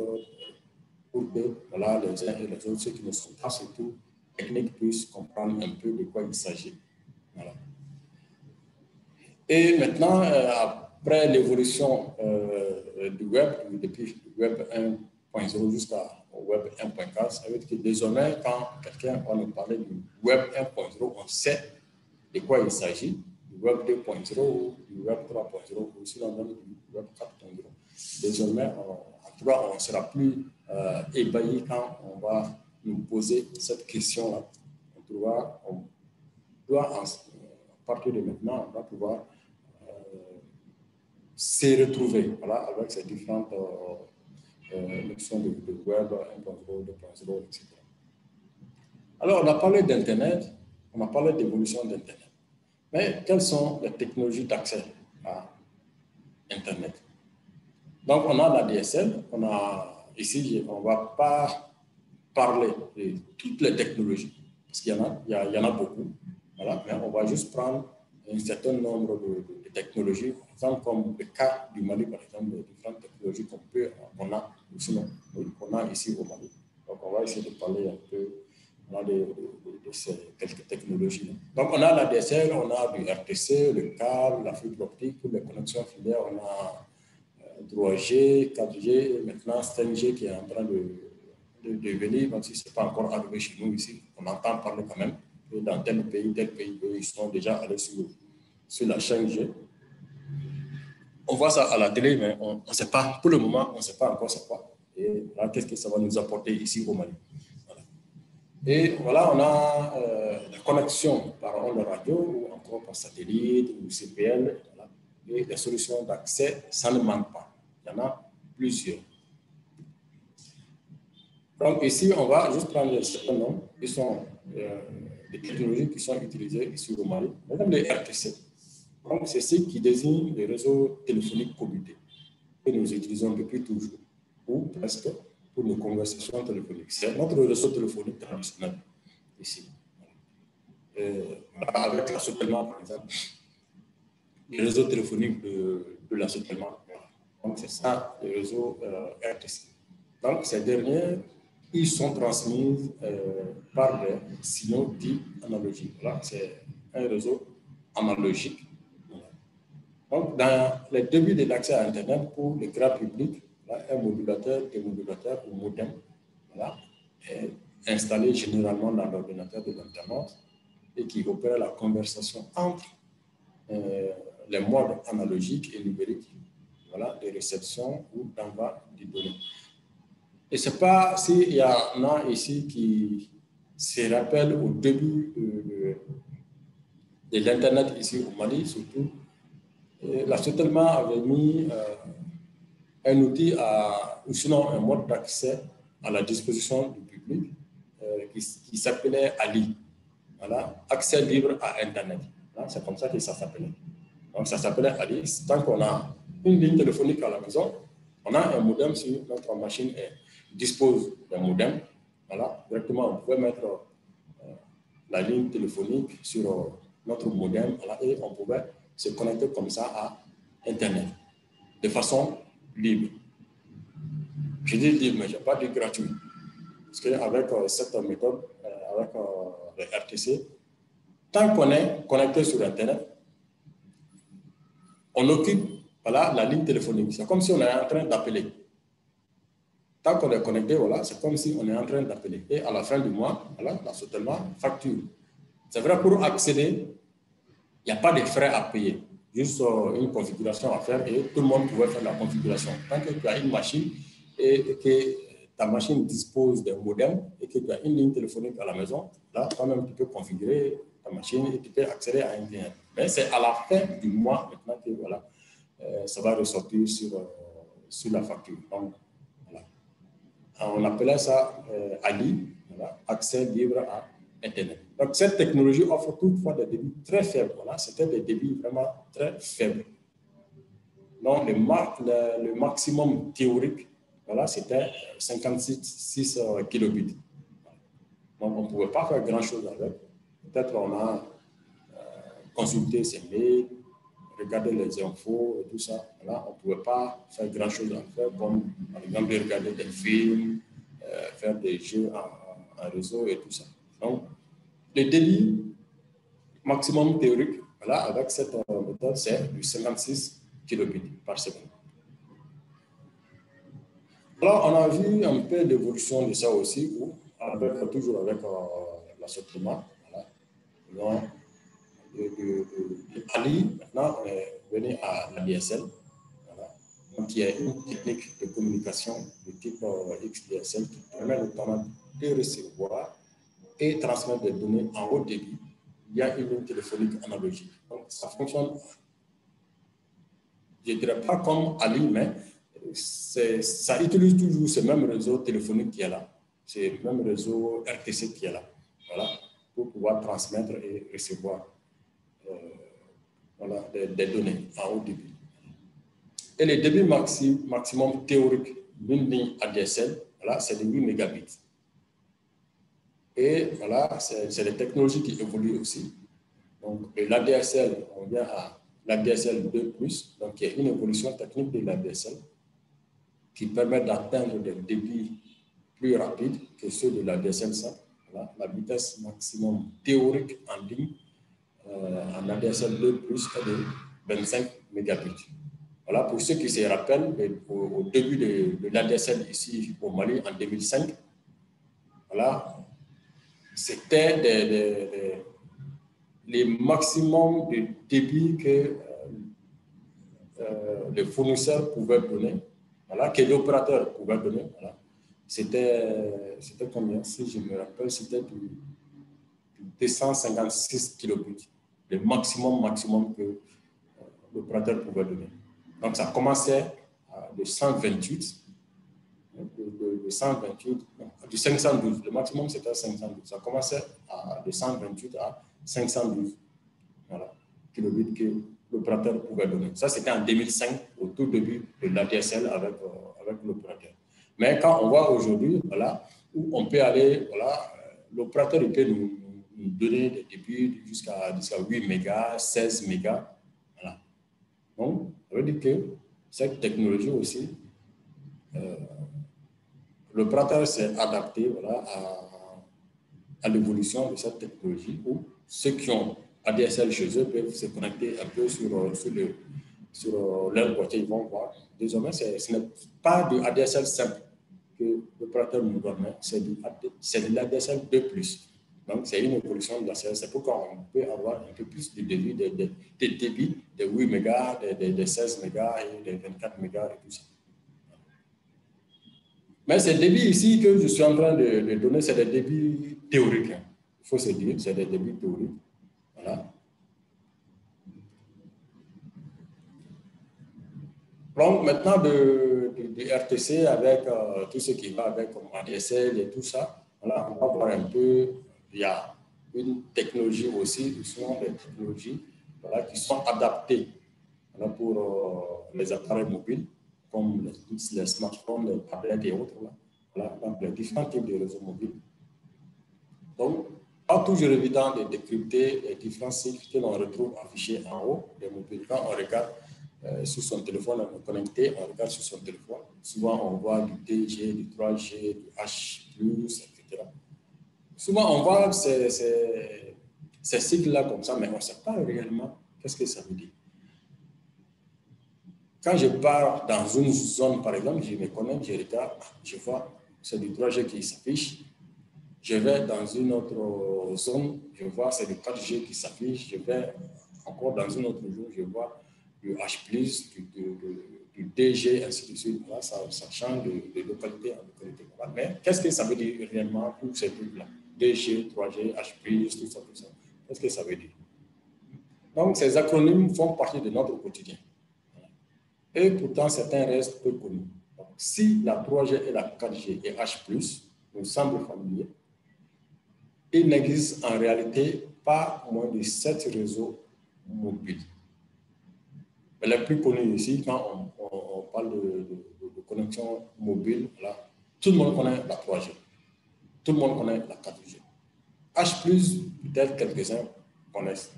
pour que voilà, les uns et les autres, ceux qui ne sont pas surtout techniques, puissent comprendre un peu de quoi il s'agit. Voilà. Et maintenant, après l'évolution du web, depuis le web 1.0 jusqu'au web 1.4, ça veut dire que désormais, quand quelqu'un va nous parler du web 1.0, on sait de quoi il s'agit, du web 2.0 ou du web 3.0 ou aussi l'on donne du web 4.0. Désormais, en tout cas, on ne sera plus ébahi quand on va nous poser cette question-là. On doit, à partir de maintenant, on va pouvoir se retrouver voilà, avec ces différentes notions de web 1.0, 2.0, etc. Alors, on a parlé d'Internet, on a parlé d'évolution d'Internet. Mais quelles sont les technologies d'accès à Internet? Donc, on a la DSL, ici, on ne va pas parler de toutes les technologies, parce qu'il y en a beaucoup, voilà, mais on va juste prendre un certain nombre de technologies, par exemple, comme le cas du Mali, par exemple, les différentes technologies qu'on a ici au Mali. Donc, on va essayer de parler un peu de ces quelques technologies. Donc, on a la DSL, on a du RTC, le câble, la fibre optique, les connexions filaires, on a 3G, 4G, et maintenant 5G qui est en train de venir, même si ce n'est pas encore arrivé chez nous ici. On entend parler quand même que dans tel pays, ils sont déjà allés sur la 5G. On voit ça à la télé, mais on ne sait pas, pour le moment, on ne sait pas encore c'est quoi. Et là, qu'est-ce que ça va nous apporter ici au Mali? Voilà. Et voilà, on a la connexion par onde radio, ou encore par satellite, ou CPL, voilà. Et les solutions d'accès, ça ne manque pas. Il y en a plusieurs. Donc ici, on va juste prendre un certain nombre qui sont des technologies qui sont utilisées ici au Mali. Par exemple, les RTC. Donc, c'est ce qui désigne les réseaux téléphoniques commutés que nous utilisons depuis toujours, ou presque, pour nos conversations téléphoniques. C'est notre réseau téléphonique traditionnel ici. Avec l'assouplement, par exemple, les réseaux téléphoniques de l'assouplement. Donc, c'est ça, les réseaux RTC. Donc, ces derniers, ils sont transmis par des signaux dits analogiques. Voilà, c'est un réseau analogique. Donc, dans les débuts de l'accès à Internet pour le grand public, là, un modulateur, démodulateur ou modem, voilà, est installé généralement dans l'ordinateur de l'Internet et qui opère la conversation entre les modes analogiques et numériques, voilà, de réception ou d'envoi des données. Et je ne sais pas s'il y en a ici qui se rappellent au début de l'Internet ici au Mali, surtout, la Sotelma avait mis un outil, ou sinon un mode d'accès à la disposition du public qui s'appelait Ali. Voilà, accès libre à Internet. C'est comme ça que ça s'appelait. Donc, ça s'appelait Ali. Tant qu'on a une ligne téléphonique à la maison, on a un modem sur notre machine et dispose d'un modem. Voilà, directement, on pouvait mettre la ligne téléphonique sur notre modem, voilà, et on pouvait se connecter comme ça à Internet de façon libre. Je dis libre, mais je n'ai pas dit gratuit. Parce qu'avec cette méthode, avec le RTC, tant qu'on est connecté sur Internet, on occupe voilà, la ligne téléphonique. C'est comme si on est en train d'appeler. Tant qu'on est connecté, voilà, c'est comme si on est en train d'appeler. Et à la fin du mois, voilà, la Sotelma facture. C'est vrai, pour accéder, il n'y a pas de frais à payer. Juste une configuration à faire et tout le monde pouvait faire la configuration. Tant que tu as une machine et que ta machine dispose d'un modem et que tu as une ligne téléphonique à la maison, là, toi-même, tu peux configurer ta machine et tu peux accéder à Internet. Mais c'est à la fin du mois maintenant que voilà, ça va ressortir sur la facture. Donc, voilà. On appelait ça Ali, voilà, accès libre à Internet. Donc, cette technologie offre toutefois des débits très faibles. Voilà. C'était des débits vraiment très faibles. Donc, le maximum théorique, voilà, c'était 56 kilobits. Donc, on ne pouvait pas faire grand-chose avec. Peut-être on a consulté ses mails, regarder les infos et tout ça. Voilà, on ne pouvait pas faire grand-chose à faire, comme par exemple regarder des films, faire des jeux en réseau et tout ça. Donc, le débit maximum théorique, voilà, avec cette méthode, c'est du 56 kilobits par seconde. Alors, on a vu un peu l'évolution de ça aussi, toujours avec la Sotelma. Voilà. Ali, maintenant, on est venu à la DSL. Voilà. Donc, il y a une technique de communication de type XDSL qui permet notamment de recevoir et transmettre des données en haut débit. Il y a une ligne téléphonique analogique. Donc, ça fonctionne, je ne dirais pas comme Ali, mais ça utilise toujours ce même réseau téléphonique qui est là. C'est le même réseau RTC qui est là. Voilà, pour pouvoir transmettre et recevoir voilà, des données en haut débit. Et le débit maximum théorique d'une ligne ADSL, voilà, c'est de 8 mégabits. Et voilà, c'est les technologies qui évoluent aussi. Donc, l'ADSL, on vient à l'ADSL 2+, donc il y a une évolution technique de l'ADSL qui permet d'atteindre des débits plus rapides que ceux de l'ADSL 5. Voilà, la vitesse maximum théorique en ligne en ADSL 2+, est de 25 mégabits. Voilà, pour ceux qui se rappellent, au début de l'ADSL ici au Mali, en 2005, voilà, c'était les maximums de débit que les fournisseurs pouvaient donner, voilà, que l'opérateur pouvait donner. Voilà. C'était combien? Si je me rappelle, c'était du 256 kilobits, le maximum que l'opérateur pouvait donner. Donc, ça commençait de 128, de 128, du 512. Le maximum, c'était 512. Ça commençait de 128 à 512 voilà, kilobits que l'opérateur pouvait donner. Ça, c'était en 2005, au tout début de l'ADSL avec l'opérateur. Mais quand on voit aujourd'hui, voilà, où on peut aller, voilà, l'opérateur peut nous donner des débits jusqu'à 8 mégas, 16 mégas. Voilà. Donc, ça veut dire que cette technologie aussi, l'opérateur s'est adapté voilà, à l'évolution de cette technologie où ceux qui ont ADSL chez eux peuvent se connecter un peu sur leur boîtier. Ils vont voir. Désormais, ce n'est pas de ADSL simple que l'opérateur nous donne, c'est de l'ADSL 2+. Donc, c'est une évolution de la CL. C'est pourquoi on peut avoir un peu plus de débit, des débits de 8 mégas, de 16 mégas et de 24 mégas et tout ça. Mais ces débits ici que je suis en train de donner, c'est des débits théoriques. Il faut se dire, c'est des débits théoriques. Voilà. Donc, maintenant, de RTC avec tout ce qui va avec comme ADSL et tout ça, voilà, on va voir un peu, il y a une technologie aussi, ce sont des technologies voilà, qui sont adaptées voilà, pour les appareils mobiles, comme les smartphones, les tablettes et autres, là. Voilà, donc les différents types de réseaux mobiles. Donc, pas toujours évident de décrypter les différents cycles que l'on retrouve affichés en haut des mobiles. Quand on regarde sur son téléphone, on est connecté, on regarde sur son téléphone. Souvent, on voit du 2G, du 3G, du H+, etc. Souvent, on voit ces cycles-là comme ça, mais on ne sait pas réellement qu'est-ce que ça veut dire. Quand je pars dans une zone, par exemple, je me connecte, je regarde, je vois, c'est du 3G qui s'affiche. Je vais dans une autre zone, je vois, c'est du 4G qui s'affiche. Je vais encore dans une autre zone, je vois du H+, du 2G, ainsi de suite. Voilà, ça change de localité en localité. Voilà. Mais qu'est-ce que ça veut dire réellement pour ces trucs-là? 2G, 3G, H+, tout ça, tout ça. Qu'est-ce que ça veut dire? Donc, ces acronymes font partie de notre quotidien. Et pourtant, certains restent peu connus. Donc, si la 3G et la 4G et H+, nous semblent familiers, il n'existe en réalité pas moins de 7 réseaux mobiles. Mais les plus connus ici, quand on parle de connexion mobile, là, tout le monde connaît la 3G. Tout le monde connaît la 4G. H+, peut-être quelques-uns connaissent.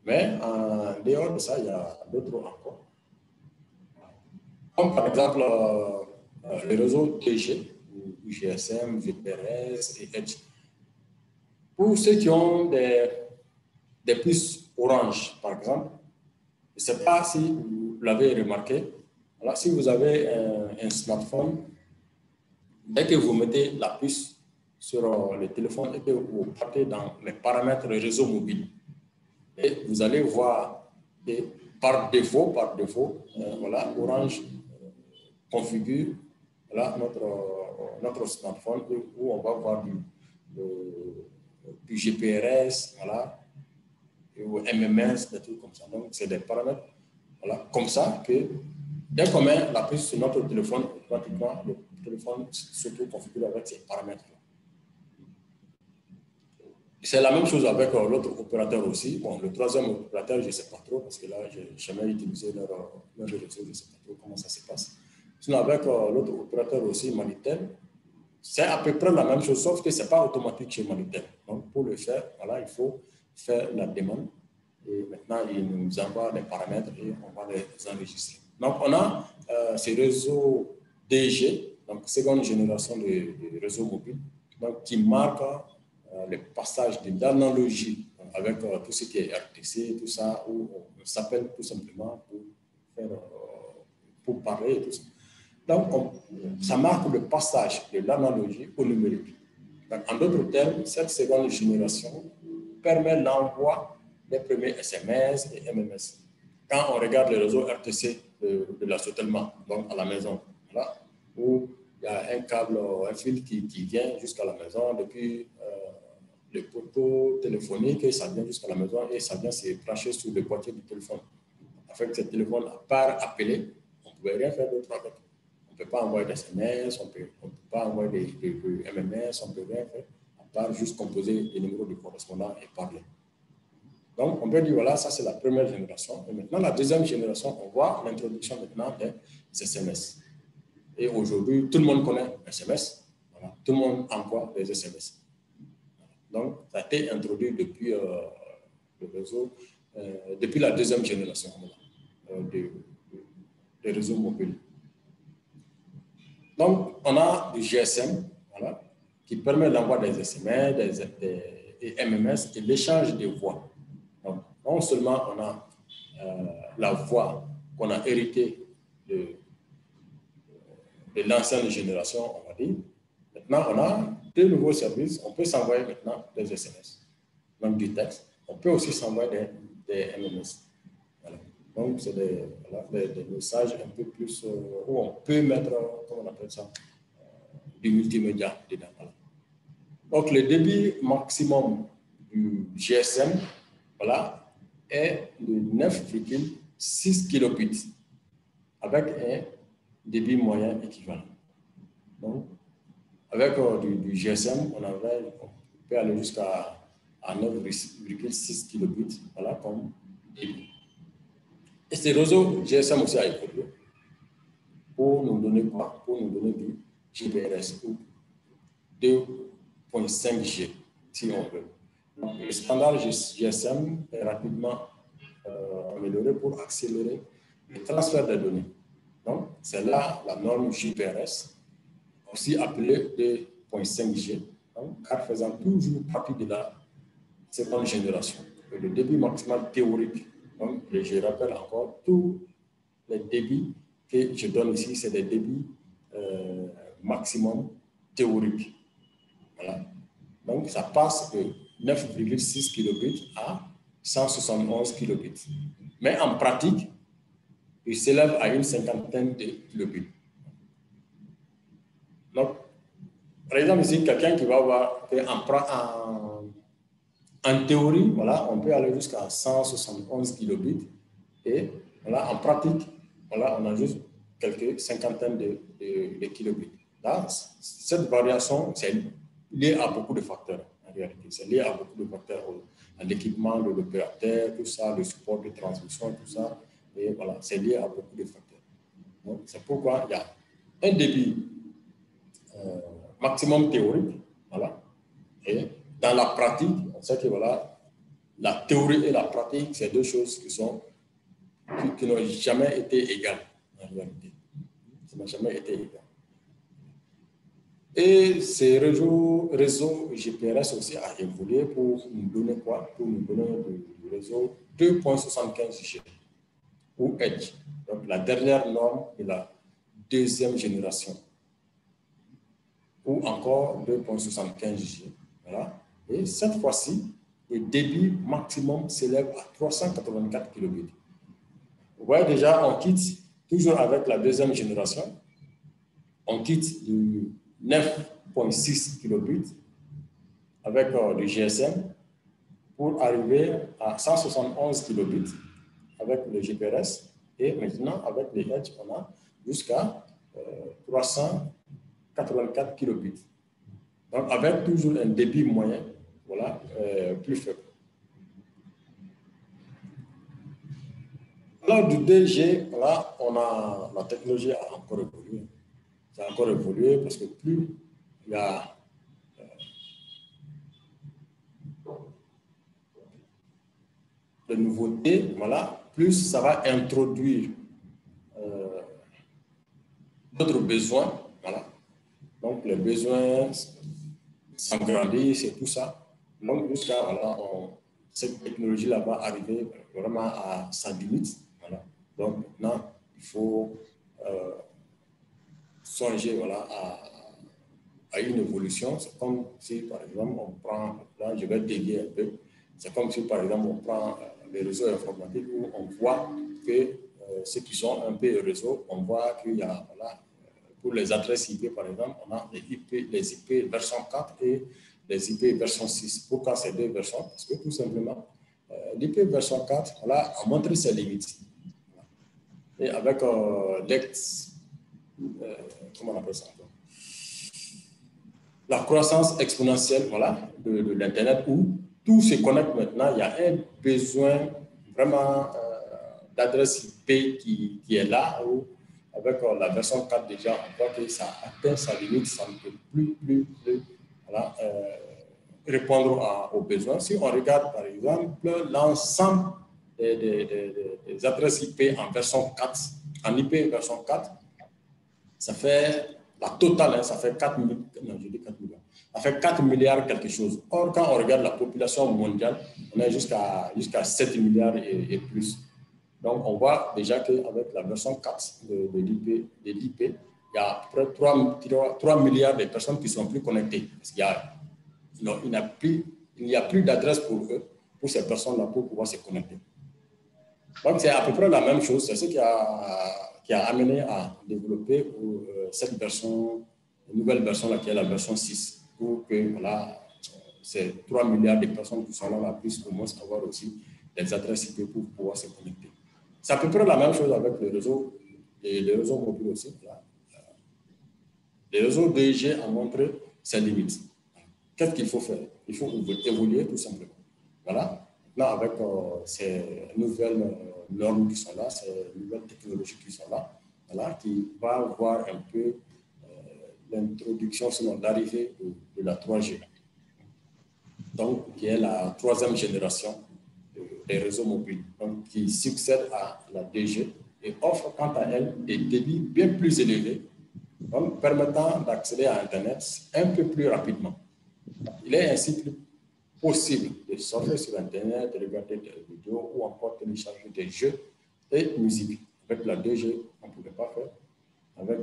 Mais en dehors de ça, il y a d'autres encore. Comme par exemple les réseaux 2G, GSM, GPRS et Edge. Pour ceux qui ont des puces Orange, par exemple, je ne sais pas si vous l'avez remarqué, voilà, si vous avez un smartphone, dès que vous mettez la puce sur le téléphone et que vous partez dans les paramètres réseau mobile, et vous allez voir que par défaut, voilà, Orange configure voilà, notre smartphone où on va voir du GPRS, voilà, ou MMS, des trucs comme ça. Donc, c'est des paramètres voilà, comme ça que dès qu'on met la puce sur notre téléphone, pratiquement, le téléphone surtout configuré avec ces paramètres-là. C'est la même chose avec l'autre opérateur aussi. Bon, le troisième opérateur, je ne sais pas trop parce que là, je n'ai jamais utilisé leur réseau, je ne sais pas trop comment ça se passe. Sinon, avec l'autre opérateur aussi, Manitel, c'est à peu près la même chose, sauf que ce n'est pas automatique chez Manitel. Donc, pour le faire, voilà, il faut faire la demande. Et maintenant, il nous envoie les paramètres et on va les enregistrer. Donc, on a ces réseaux DG, donc seconde génération de réseaux mobiles, donc, qui marquent le passage de l'analogie avec tout ce qui est RTC, tout ça, où on s'appelle tout simplement pour parler et tout ça. Donc, ça marque le passage de l'analogie au numérique. Donc, en d'autres termes, cette seconde génération permet l'envoi des premiers SMS et MMS. Quand on regarde le réseau RTC de la Sotelma, donc à la maison, voilà, où il y a un câble, un fil qui vient jusqu'à la maison depuis le poteau téléphonique, et ça vient jusqu'à la maison et ça vient se brancher sur le boîtier du téléphone. Avec ce téléphone, à part appeler, on ne pouvait rien faire d'autre avec. On ne peut pas envoyer des SMS, on ne peut pas envoyer des MMS, on ne peut rien faire, à part juste composer des numéros de correspondants et parler. Donc, on peut dire, voilà, ça c'est la première génération. Et maintenant, la deuxième génération, on voit l'introduction maintenant des SMS. Et aujourd'hui, tout le monde connaît SMS. Voilà. Tout le monde envoie des SMS. Donc, ça a été introduit depuis le réseau, depuis la deuxième génération des réseaux mobiles. Donc, on a du GSM, voilà, qui permet l'envoi des SMS, des MMS et l'échange de voix. Donc, non seulement on a la voix qu'on a héritée de l'ancienne génération, on va dire. Maintenant, on a de nouveaux services. On peut s'envoyer maintenant des SMS, donc du texte. On peut aussi s'envoyer des MMS. Voilà. Donc, c'est des messages un peu plus où on peut mettre, comment on appelle ça, du multimédia dedans. Voilà. Donc, le débit maximum du GSM, voilà, est de 9,1 6 kilobits avec un débit moyen équivalent. Donc, avec du GSM, on peut aller jusqu'à 9,6 kilobits, voilà, comme débit. Et ce réseau GSM aussi a évolué pour nous donner quoi? Pour nous donner du GPRS ou 2.5G, si on veut. Donc, le standard GSM est rapidement amélioré pour accélérer le transfert des données. Donc, c'est là la norme GPRS, aussi appelée 2.5G, car faisant toujours partie de la seconde génération. Et le débit maximal théorique, donc, je rappelle encore, tous les débits que je donne ici, c'est des débits maximum théoriques. Voilà. Donc, ça passe de 9,6 kilobits à 171 kilobits. Mais en pratique, il s'élève à une cinquantaine de kilobits. Donc, par exemple, ici, quelqu'un qui va voir en théorie, voilà, on peut aller jusqu'à 171 kilobits. Et voilà, en pratique, voilà, on a juste quelques cinquantaines de kilobits. Là, cette variation, c'est lié à beaucoup de facteurs, en réalité. C'est lié à beaucoup de facteurs, à l'équipement de l'opérateur, tout ça, le support de transmission, tout ça. Et voilà, c'est lié à beaucoup de facteurs. Donc, c'est pourquoi il y a un débit maximum théorique, voilà. Et dans la pratique, on sait que voilà, la théorie et la pratique, c'est deux choses qui n'ont jamais été égales, en réalité. Ça n'a jamais été égal. Et ces réseaux GPRS aussi a évolué pour nous donner quoi? Pour nous donner le réseau 2.75G ou Edge. Donc la dernière norme de la deuxième génération. Ou encore 2.75G. Voilà. Et cette fois-ci, le débit maximum s'élève à 384 kilobits. Vous voyez déjà, on quitte toujours avec la deuxième génération. On quitte du 9.6 kilobits avec le GSM pour arriver à 171 kilobits avec le GPRS. Et maintenant, avec les Edge, on a jusqu'à 384 kilobits. Donc, avec toujours un débit moyen, voilà, plus faible. Alors, du 2G, là, la technologie a encore évolué. Ça a encore évolué parce que plus il y a de nouveautés, voilà, plus ça va introduire d'autres besoins. Voilà. Donc, les besoins s'agrandissent et tout ça. Donc, jusqu'à, voilà, cette technologie-là va arriver vraiment à sa limite. Voilà. Donc, maintenant, il faut songer, voilà, à une évolution. C'est comme si, par exemple, on prend, là, je vais dévier un peu, c'est comme si, par exemple, on prend les réseaux informatiques où on voit que ceux qui sont un peu réseau, on voit qu'il y a, voilà, pour les adresses IP, par exemple, on a les IP version 4 et les IP version 6. Pourquoi ces deux versions? Parce que tout simplement, l'IP version 4 voilà, a montré ses limites. Et avec comment on appelle ça? La croissance exponentielle voilà, de l'Internet où tout se connecte maintenant, il y a un besoin vraiment d'adresse IP qui est là, où avec la version 4 déjà, on voit que ça atteint sa limite, ça ne peut plus voilà, répondre aux besoins. Si on regarde par exemple l'ensemble des adresses IP en version 4, en IP version 4, ça fait la totale, hein, ça fait 4 milliards, non, je dis 4 milliards. Ça fait 4 milliards quelque chose. Or, quand on regarde la population mondiale, on est jusqu'à 7 milliards et plus. Donc, on voit déjà qu'avec la version 4 de l'IP, il y a à peu près 3 milliards de personnes qui ne sont plus connectées. Parce qu'il n'y a plus d'adresse pour eux, pour ces personnes-là, pour pouvoir se connecter. Donc, c'est à peu près la même chose. C'est ce qui a amené à développer cette version, une nouvelle version, là, qui est la version 6, pour que voilà, ces 3 milliards de personnes qui sont là puissent au moins avoir aussi des adresses IP pour pouvoir se connecter. C'est à peu près la même chose avec le réseau et les réseaux mobiles aussi. Les réseaux 2G ont montré ses limites. Qu'est-ce qu'il faut faire? Il faut évoluer tout simplement. Voilà. Là, avec ces nouvelles normes qui sont là, ces nouvelles technologies qui sont là, voilà, qui va voir un peu l'introduction, sinon l'arrivée de la 3G. Donc, qui est la troisième génération des réseaux mobiles, donc qui succède à la 2G et offre quant à elle des débits bien plus élevés, donc permettant d'accéder à Internet un peu plus rapidement. Il est ainsi plus possible de surfer sur Internet, de regarder des vidéos ou encore télécharger des jeux et musique. Avec la 2G, on ne pouvait pas faire. Avec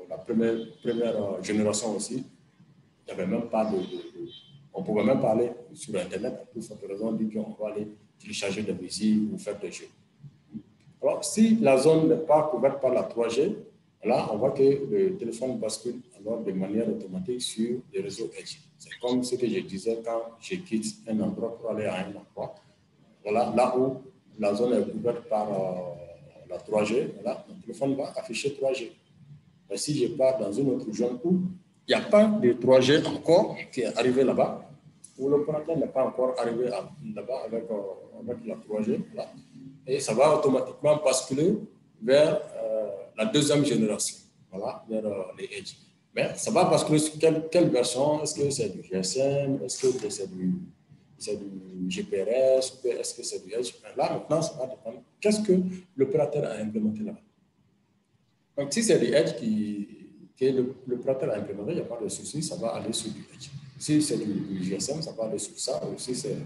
la première génération aussi, il n'y avait même pas on ne pouvait même pas aller sur Internet, pour cette raison, dit qu'on va aller télécharger des musiques ou faire des jeux. Alors, si la zone n'est pas couverte par la 3G, là, on voit que le téléphone bascule alors de manière automatique sur les réseaux Edge. C'est comme ce que je disais quand je quitte un endroit pour aller à un endroit. Voilà, là où la zone est couverte par la 3G, voilà, mon téléphone va afficher 3G. Mais si je pars dans une autre zone où il n'y a pas de 3G encore qui est arrivé là-bas, où l'opérateur n'est pas encore arrivé là-bas avec la 3G, là, et ça va automatiquement basculer vers la deuxième génération, voilà, vers les Edge. Mais ça va basculer sur quelle version? Est-ce que c'est du GSM? Est-ce que c'est du GPRS? Est-ce que c'est du Edge? Là, maintenant, ça va dépendre. Qu'est-ce que l'opérateur a implémenté là-bas? Donc, si c'est du Edge que l'opérateur a implémenté, il n'y a pas de souci, ça va aller sur du Edge. Si c'est du GSM, ça va aller sur ça. Ou si c'est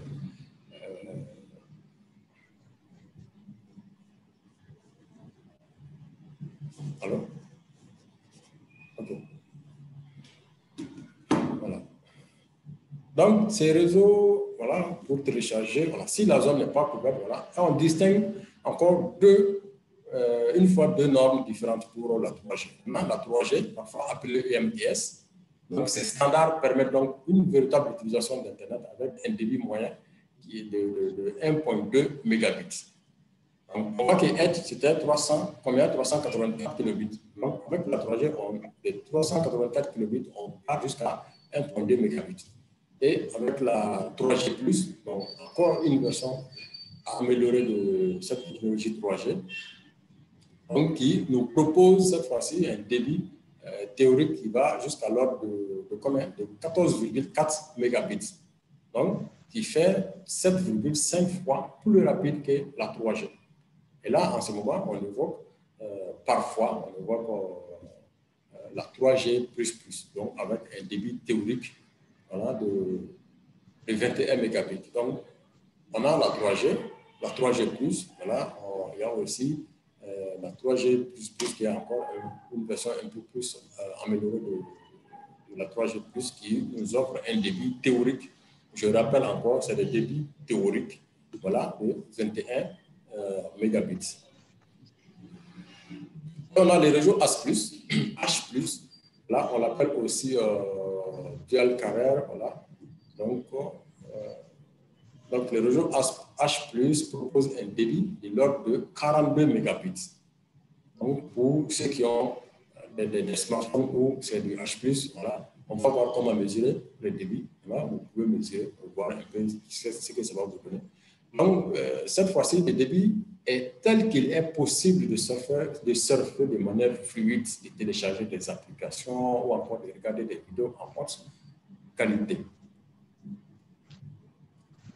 alors, ok. Voilà. Donc, ces réseaux, voilà, pour télécharger, voilà, si la zone n'est pas couverte, voilà, on distingue encore une fois deux normes différentes pour la 3G. Maintenant, la 3G, parfois appelée EMTS, donc ces standards permettent donc une véritable utilisation d'Internet avec un débit moyen qui est de 1,2 mégabits. Donc, on voit que Edge, c'était 384 kilobits. Donc, avec la 3G, de 384 kilobits, on part jusqu'à 1,2 mégabits. Et avec la 3G+, donc encore une version améliorée de cette technologie 3G, donc qui nous propose cette fois-ci un débit théorique qui va jusqu'à l'ordre de 14,4 mégabits. Donc, qui fait 7,5 fois plus rapide que la 3G. Et là, en ce moment, on évoque parfois, on évoque la 3G++, donc avec un débit théorique, voilà, de 21 mégabits. Donc, on a la 3G, la 3G+, voilà, il y a aussi la 3G++ qui est encore une version un peu plus améliorée de la 3G+, qui nous offre un débit théorique. Je rappelle encore, c'est le débit théorique, voilà, de 21 mégabits. On a les réseaux H+, là on l'appelle aussi dual carrière, voilà. Donc le réseau H+, propose un débit de l'ordre de 42 mégabits. Donc pour ceux qui ont des smartphones où c'est du H+, voilà, on va voir comment mesurer le débit. Voilà, vous pouvez mesurer, voir un peu ce que ça va vous donner. Donc, cette fois-ci, le débit est tel qu'il est possible de surfer de manière fluide, de télécharger des applications ou encore de regarder des vidéos en haute qualité.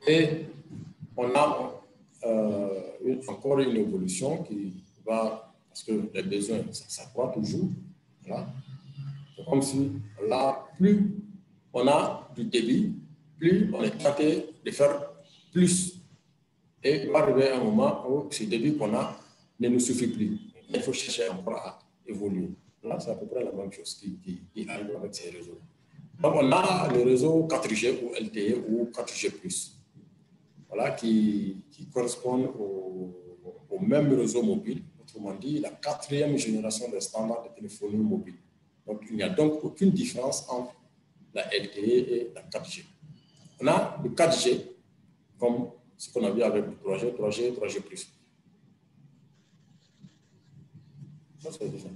Et on a encore une évolution qui va, parce que les besoins, ça s'accroît toujours. Voilà. C'est comme si, là, plus on a du débit, plus on est tenté de faire plus. Et il va arriver un moment où ce débit qu'on a ne nous suffit plus. Il faut chercher encore à évoluer. Là, c'est à peu près la même chose qui arrive avec ces réseaux. Donc, on a le réseau 4G ou LTE ou 4G+, voilà, qui correspondent au même réseau mobile, autrement dit, la 4e génération des standards de téléphonie mobile. Donc, il n'y a donc aucune différence entre la LTE et la 4G. On a le 4G, comme ce qu'on a vu avec le 3G, 3G, 3G+. Ça, c'est différent.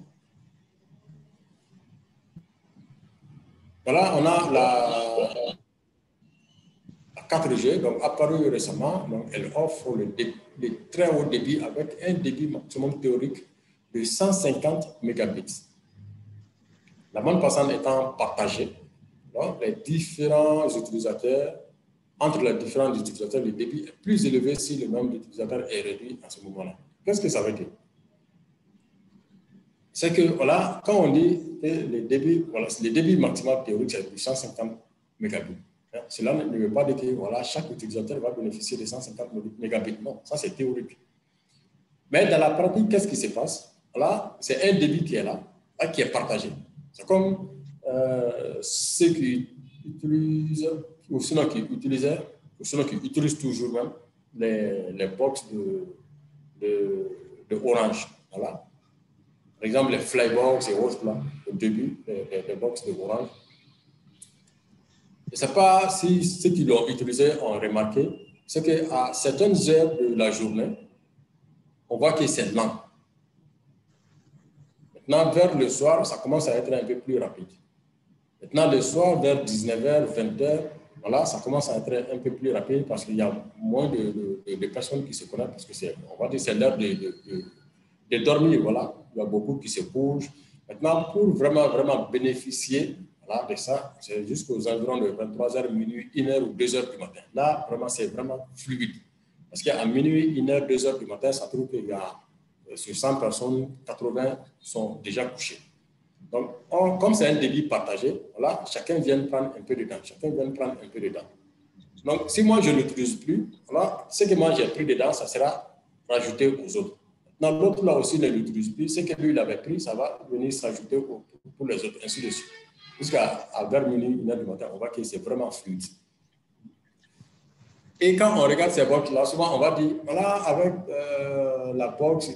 Voilà, on a la 4G, donc apparue récemment. Donc, elle offre le très haut débit avec un débit maximum théorique de 150 mégabits. La bande passante étant partagée, donc les différents utilisateurs, entre les différents utilisateurs, le débit est plus élevé si le nombre d'utilisateurs est réduit à ce moment-là. Qu'est-ce que ça veut dire? C'est que, voilà, quand on dit que le débit maximal théorique, c'est de 150 mégabits. Cela ne veut pas dire que voilà, chaque utilisateur va bénéficier de 150 mégabits. Non, ça c'est théorique. Mais dans la pratique, qu'est-ce qui se passe? Là, c'est un débit qui est là, qui est partagé. C'est comme ceux qui utilisent, ou sinon qui utilisaient, ou sinon qui utilisent toujours même les box de Orange. Voilà. Par exemple, les Flybox et autres, là, au début, les box de Orange. Je ne sais pas si ceux qui l'ont utilisé ont remarqué, c'est qu'à certaines heures de la journée, on voit que c'est lent. Maintenant, vers le soir, ça commence à être un peu plus rapide. Maintenant, le soir, vers 19h, 20h, voilà, ça commence à être un peu plus rapide parce qu'il y a moins de personnes qui se connectent parce que on va dire c'est l'heure de dormir, voilà. Il y a beaucoup qui se bougent. Maintenant, pour vraiment bénéficier voilà, de ça, c'est jusqu'aux environs de 23h, minuit, 1h ou 2h du matin. Là, vraiment, c'est vraiment fluide. Parce qu'à minuit, 1h, 2h du matin, ça trouve qu'il y a sur 100 personnes, 80 sont déjà couchées. Donc, comme c'est un débit partagé, voilà, chacun vient prendre un peu de temps. Donc, si moi, je ne l'utilise plus, voilà, ce que moi, j'ai pris dedans, ça sera rajouté aux autres. Maintenant, l'autre, là aussi, ne l'utilise plus. Ce que lui, il avait pris, ça va venir s'ajouter pour les autres, ainsi de suite. Jusqu'à vers minuit, 1h du matin, on voit que c'est vraiment fluide. Et quand on regarde ces box-là, souvent, on va dire, voilà, avec la box,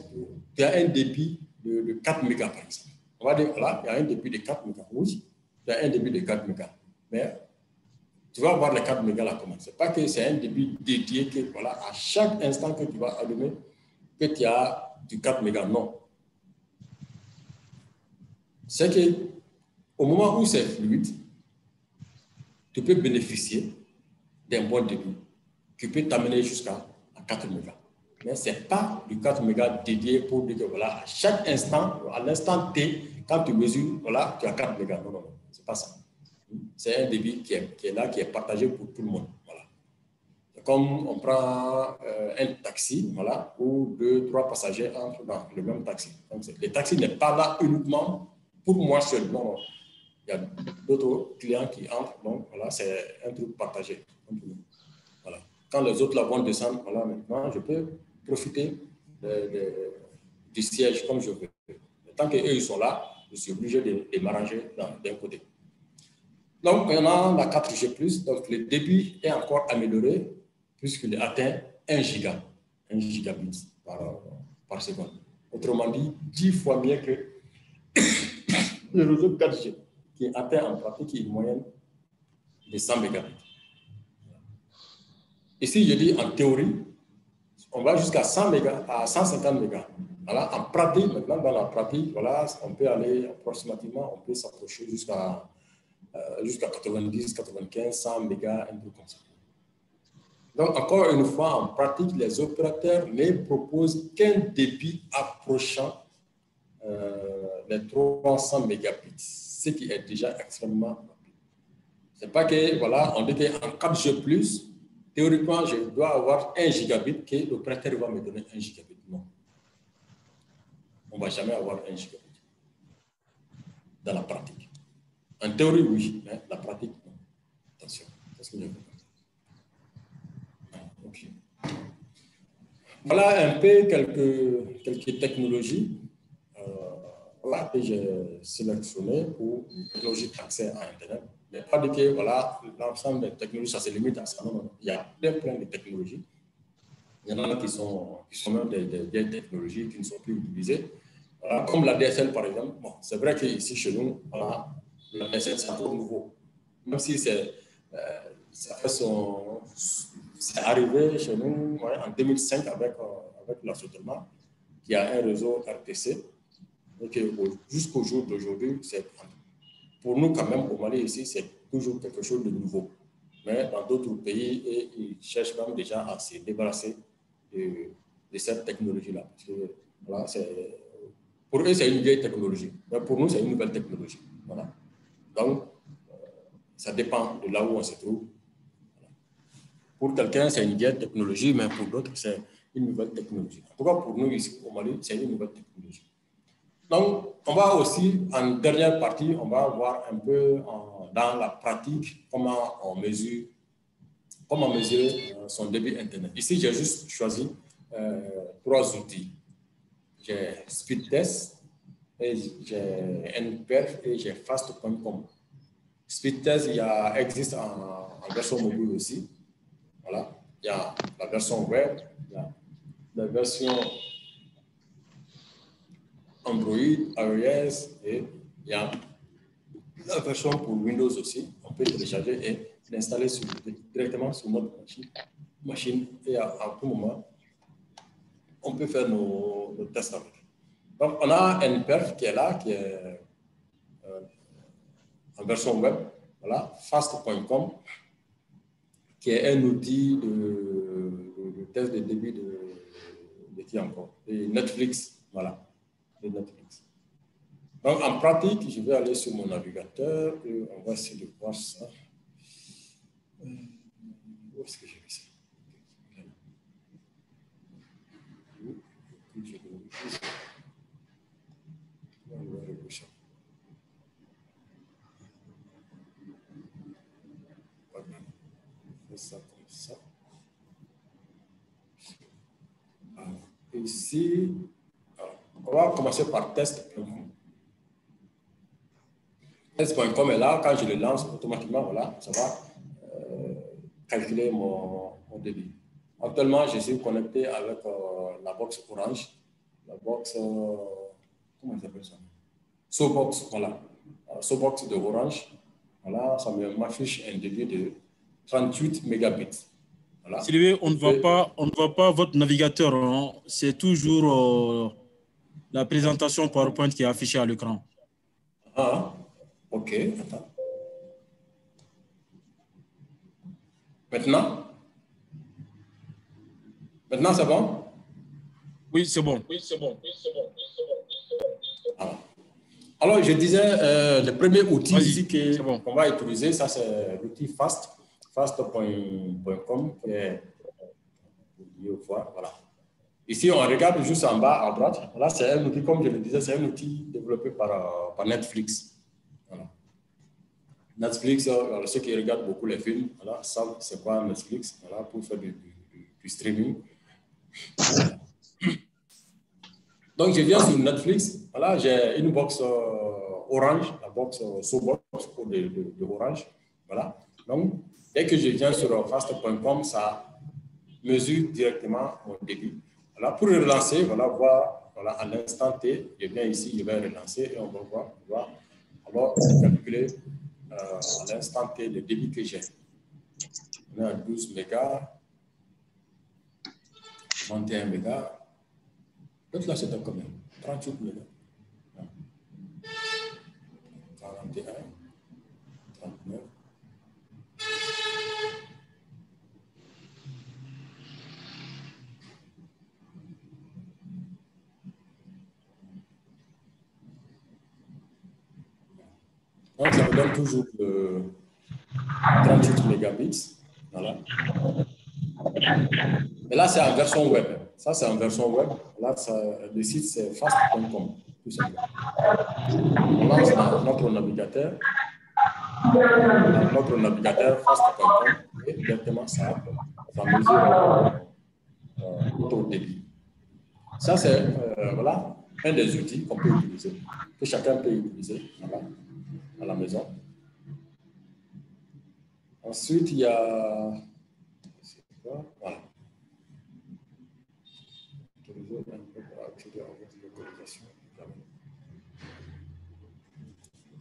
il y a un débit de 4 mégas, par exemple. On va dire, voilà, il y a un débit de 4 mégas. Oui, il y a un débit de 4 mégas. Mais tu vas voir les 4 mégas là comment. Ce n'est pas que c'est un débit dédié que, voilà, à chaque instant que tu vas allumer, que tu as du 4 mégas. Non. C'est qu'au moment où c'est fluide, tu peux bénéficier d'un bon débit qui peut t'amener jusqu'à 4 mégas. Mais ce n'est pas du 4 mégas dédié pour dire que voilà, à chaque instant, à l'instant T, quand tu mesures, voilà, tu as 4 mégas. Non, ce n'est pas ça. C'est un débit qui est là, qui est partagé pour tout le monde. Voilà. Comme on prend un taxi, voilà, où 2, 3 passagers entrent dans le même taxi. Donc, le taxi n'est pas là uniquement pour moi seul. Non. Il y a d'autres clients qui entrent. Donc, voilà, c'est un truc partagé. Voilà. Quand les autres là vont descendre, voilà, maintenant, je peux profiter du siège comme je veux. Tant qu'eux, ils sont là, je suis obligé de m'arranger d'un côté. Donc, on a la 4G+, donc le débit est encore amélioré puisqu'il atteint 1 gigabit par seconde. Autrement dit, 10 fois mieux que le réseau 4G qui atteint en pratique une moyenne de 100 mégabits. Ici, je dis en théorie, on va jusqu'à 100 mégas, à 150 mégas. Voilà, en pratique, maintenant, dans la pratique, voilà, on peut aller approximativement, on peut s'approcher jusqu'à 90, 95, 100 mégas, un peu comme ça. Donc, encore une fois, en pratique, les opérateurs ne proposent qu'un débit approchant les 300 mégabits, ce qui est déjà extrêmement rapide. Ce n'est pas que, voilà, on dit qu'en 4G+, théoriquement, je dois avoir 1 gigabit, que l'opérateur va me donner 1 gigabit. Non. On ne va jamais avoir 1 gigabit dans la pratique. En théorie, oui, mais la pratique, non. Attention, c'est ce que je veux dire. Okay. Voilà un peu quelques technologies voilà, que j'ai sélectionnées pour les technologies d'accès à Internet. Mais pas de que voilà, l'ensemble des technologies, ça se limite à ça. Non. Il y a plein de technologies. Il y en a qui sont même des technologies qui ne sont plus utilisées. Voilà, comme la DSL, par exemple. Bon, c'est vrai qu'ici, chez nous, voilà, la DSL, c'est un peu nouveau. Même si c'est arrivé chez nous en 2005 avec la Sotelma, qui a un réseau RTC. Jusqu'au jour d'aujourd'hui, pour nous, quand même, au Mali, ici, c'est toujours quelque chose de nouveau. Mais dans d'autres pays, ils cherchent même déjà à se débarrasser de cette technologie-là. Parce que, voilà, pour eux, c'est une vieille technologie. Mais pour nous, c'est une nouvelle technologie. Voilà. Donc, ça dépend de là où on se trouve. Pour quelqu'un, c'est une vieille technologie, mais pour d'autres, c'est une nouvelle technologie. En tout cas, pour nous, ici, au Mali, c'est une nouvelle technologie. Donc, on va aussi, en dernière partie, on va voir un peu dans la pratique comment mesurer son débit Internet. Ici, j'ai juste choisi 3 outils. J'ai Speedtest, j'ai NPerf et j'ai Fast.com. Speedtest, existe en version mobile aussi. Voilà. Il y a la version web, il y a la version Android, iOS et il y a la version pour Windows aussi. On peut télécharger et l'installer directement sur notre machine et à tout moment, on peut faire nos tests avec. Donc, on a NPerf qui est là, qui est en version web. Voilà, fast.com, qui est un outil de test de débit de qui encore? De Netflix. Voilà, de Netflix. Donc, en pratique, je vais aller sur mon navigateur et on va essayer de voir ça. Où est-ce que j'ai vu ça? Ça comme ça. Alors, ici, on va commencer par test.com. Test.com est là, quand je le lance automatiquement, voilà, ça va calculer mon débit. Actuellement, je suis connecté avec la box Orange, la box, comment ça s'appelle ça? Sobox, voilà. Sobox de Orange, voilà, ça m'affiche un débit de 38 mégabits. Voilà. Sylvain, on ne voit pas votre navigateur, hein. C'est toujours la présentation PowerPoint qui est affichée à l'écran. Ah, ok, attends. Maintenant, c'est bon? Oui, c'est bon. Alors, je disais, le premier outil ici qu'on va utiliser, ça c'est l'outil fast.com qui est voilà. Ici, on regarde juste en bas à droite. Là, c'est un outil, comme je le disais, c'est un outil développé par Netflix. Voilà. Netflix, ceux qui regardent beaucoup les films, voilà, savent c'est quoi Netflix, voilà, pour faire du streaming. Voilà. Donc, je viens sur Netflix. Voilà, j'ai une box Orange, la box Sobox de Orange. Voilà. Donc, dès que je viens sur fast.com, ça mesure directement mon débit. Voilà, pour relancer, voilà, voir voilà, à l'instant T, je viens ici, je vais relancer et on va voir. Alors, calculer à l'instant T le débit que j'ai. On est à 12 mégas, 31 mégas. L'autre là, c'est à combien? 38 mégas. 41, 39. Donc, ça me donne toujours 38 mégabits. Voilà. Mais là, c'est en version web. Ça, c'est en version web. Là, le site, c'est fast.com, tout simplement. On lance notre navigateur. Notre navigateur fast.com et directement ça mesure le taux de débit. Ça, c'est voilà, un des outils qu'on peut utiliser, que chacun peut utiliser voilà, à la maison. Ensuite, il y a... Voilà.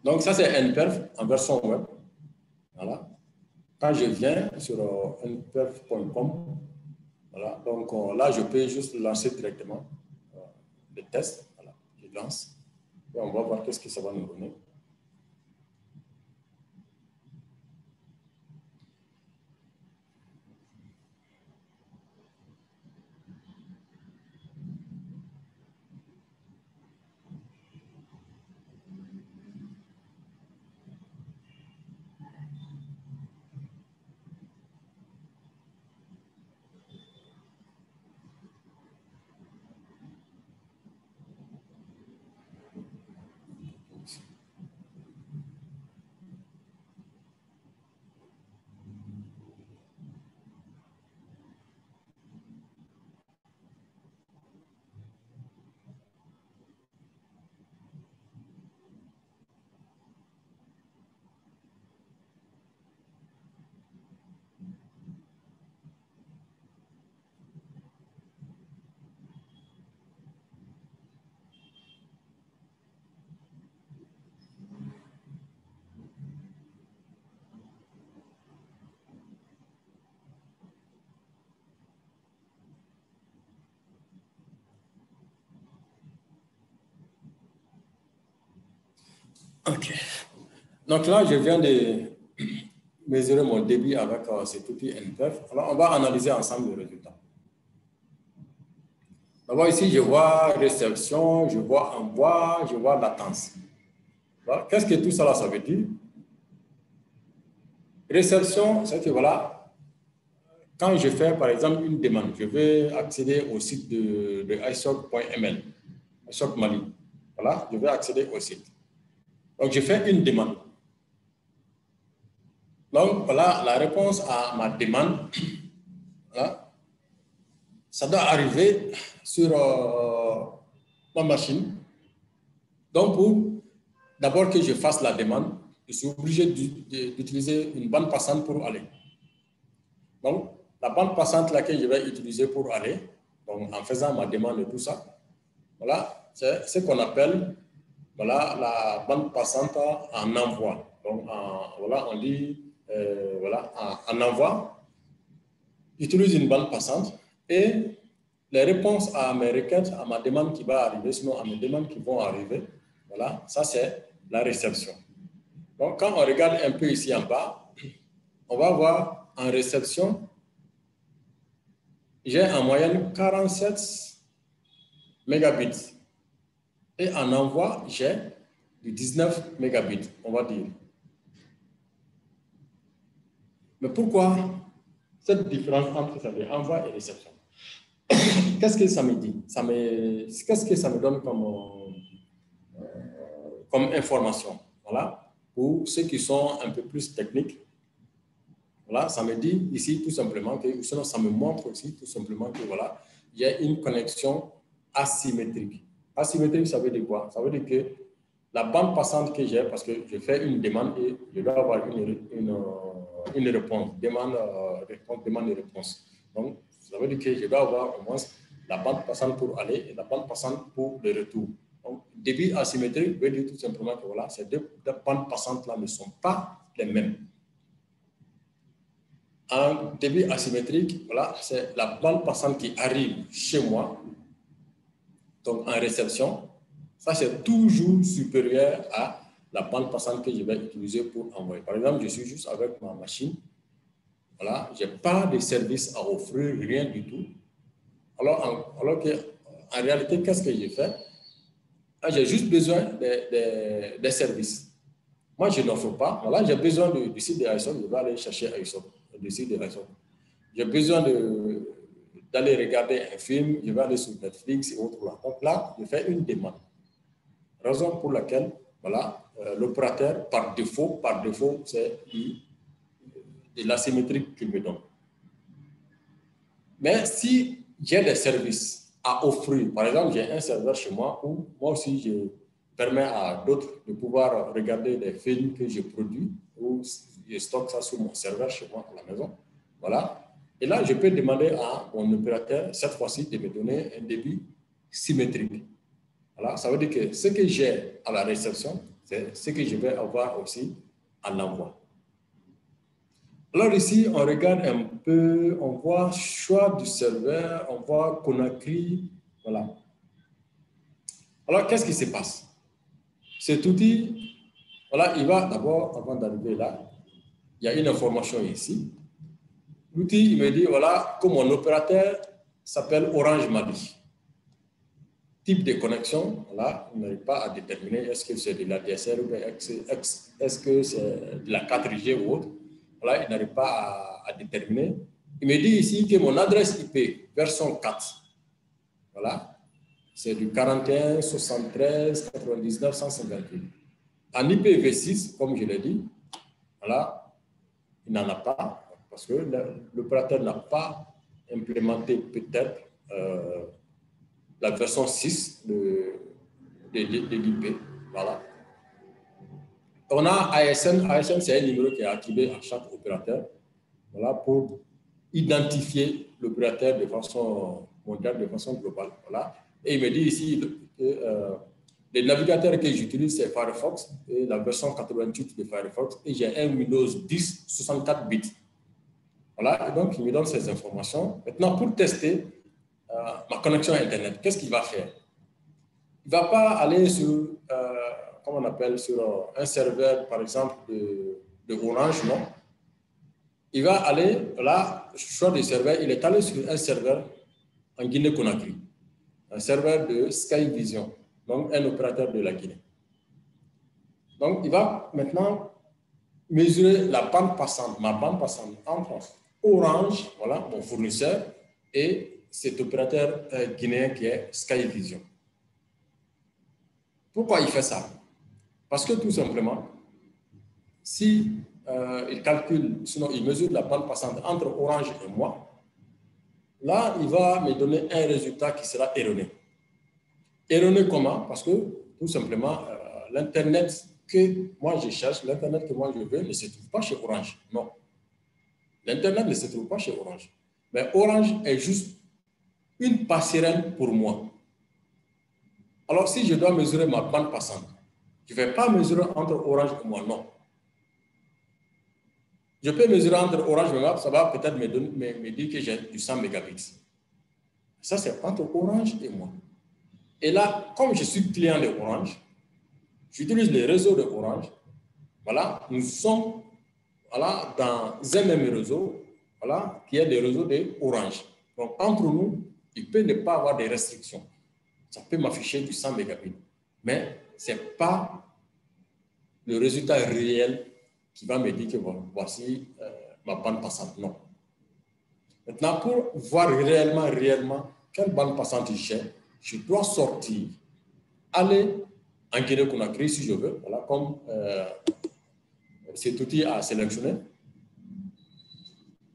Donc, ça, c'est NPerf en version web. Voilà. Quand je viens sur nperf.com, voilà, donc là, je peux juste lancer directement le test. Voilà, je lance. Et on va voir qu'est-ce que ça va nous donner. OK. Donc là, je viens de mesurer mon débit avec cet outil NPEF. Alors, on va analyser ensemble le résultat. D'abord, ici, je vois réception, je vois envoi, je vois latence. Qu'est-ce que tout ça, ça veut dire? Réception, c'est que voilà, quand je fais par exemple une demande, je veux accéder au site de iSoc.ml, iSoc Mali. Voilà, je veux accéder au site. Donc, je fais une demande. Donc, voilà la réponse à ma demande. Voilà. Ça doit arriver sur ma machine. Donc, d'abord que je fasse la demande, je suis obligé d'utiliser une bande passante pour aller. Donc, la bande passante laquelle je vais utiliser pour aller, donc en faisant ma demande et tout ça, voilà, c'est ce qu'on appelle voilà, la bande passante en envoi. Donc, voilà, on dit voilà, en envoi, j'utilise une bande passante et les réponses à mes requêtes, à ma demande qui va arriver, sinon à mes demandes qui vont arriver, voilà, ça c'est la réception. Donc, quand on regarde un peu ici en bas, on va voir en réception, j'ai en moyenne 47 mégabits. Et en envoi, j'ai du 19 mégabits, on va dire. Mais pourquoi cette différence entre envoi et réception? Qu'est-ce que ça me dit? Qu'est-ce que ça me donne comme information? Voilà. Pour ceux qui sont un peu plus techniques, voilà, ça me dit ici tout simplement que, sinon ça me montre aussi tout simplement que voilà, il y a une connexion asymétrique. Asymétrique, ça veut dire quoi? Ça veut dire que la bande passante que j'ai, parce que je fais une demande et je dois avoir une réponse, demande et réponse. Donc, ça veut dire que je dois avoir au moins la bande passante pour aller et la bande passante pour le retour. Donc, débit asymétrique veut dire tout simplement que voilà, ces deux bandes passantes-là ne sont pas les mêmes. En débit asymétrique, voilà, c'est la bande passante qui arrive chez moi, donc en réception. Ça, c'est toujours supérieur à la bande passante que je vais utiliser pour envoyer. Par exemple, je suis juste avec ma machine. Voilà, je n'ai pas de service à offrir, rien du tout. Alors qu'en réalité, qu'est-ce que j'ai fait? J'ai juste besoin des services. Moi, je n'offre pas. Voilà, j'ai besoin du site de iSoc, je vais aller chercher iSoc, du site de iSoc. J'ai besoin d'aller regarder un film, je vais aller sur Netflix et autres. Donc là, je fais une demande. Raison pour laquelle, voilà, l'opérateur, par défaut, c'est de l'asymétrique qu'il me donne. Mais si j'ai des services à offrir, par exemple, j'ai un serveur chez moi où moi aussi je permets à d'autres de pouvoir regarder des films que je produis ou je stocke ça sur mon serveur chez moi à la maison. Voilà. Et là, je peux demander à mon opérateur, cette fois-ci, de me donner un débit symétrique. Voilà. Ça veut dire que ce que j'ai à la réception, c'est ce que je vais avoir aussi à l'envoi. Alors ici, on regarde un peu, on voit choix du serveur, on voit Conakry, voilà. Alors, qu'est-ce qui se passe? cet outil, voilà, il va d'abord, avant d'arriver là, il y a une information ici. L'outil, il me dit, voilà, que mon opérateur s'appelle Orange Mali. Type de connexion, voilà, on n'arrive pas à déterminer est-ce que c'est de la DSL ou est-ce que c'est de la 4G ou autre. Voilà, il n'arrive pas à déterminer. Il me dit ici que mon adresse IP, version 4, voilà, c'est du 41 73 99 158. En IPv6, comme je l'ai dit, voilà, il n'en a pas parce que l'opérateur n'a pas implémenté peut-être la version 6 de l'IP. Voilà. On a ASN. ASN, c'est un numéro qui est activé à chaque opérateur, voilà, pour identifier l'opérateur de façon mondiale, de façon globale. Voilà. Et il me dit ici que les navigateurs que j'utilise, c'est Firefox et la version 88 de Firefox. Et j'ai un Windows 10 64 bits. Voilà. Et donc, il me donne ces informations. Maintenant, pour tester ma connexion à Internet, qu'est-ce qu'il va faire? Il ne va pas aller sur, comment on appelle, sur un serveur, par exemple, de Orange, non. Il va aller, là, choix des serveurs, il est allé sur un serveur en Guinée-Conakry, un serveur de Skyvision, donc un opérateur de la Guinée. Donc, il va maintenant mesurer la bande passante, ma bande passante entre Orange, voilà, mon fournisseur, et cet opérateur guinéen qui est Skyvision. Pourquoi il fait ça? Parce que tout simplement, si il calcule, sinon il mesure la bande passante entre Orange et moi, là, il va me donner un résultat qui sera erroné. Erroné comment? Parce que tout simplement, l'Internet que moi je cherche, l'Internet que moi je veux ne se trouve pas chez Orange. Non. L'Internet ne se trouve pas chez Orange. Mais Orange est juste une passerelle pour moi. Alors, si je dois mesurer ma bande passante, je ne vais pas mesurer entre Orange et moi, non. Je peux mesurer entre Orange et moi, ça va peut-être me dire que j'ai du 100 mégabits. Ça, c'est entre Orange et moi. Et là, comme je suis client de Orange, j'utilise les réseaux de Orange. Voilà, nous sommes voilà, dans un même réseau, voilà, qui est le réseau de Orange. Donc, entre nous, il peut ne pas avoir de restrictions. Ça peut m'afficher du 100 mégabits. Mais ce n'est pas le résultat réel qui va me dire que bon, voici ma bande passante. Non. Maintenant, pour voir réellement quelle bande passante j'ai, je dois sortir, aller en Guinée-Conakry si je veux, voilà, comme cet outil à sélectionner,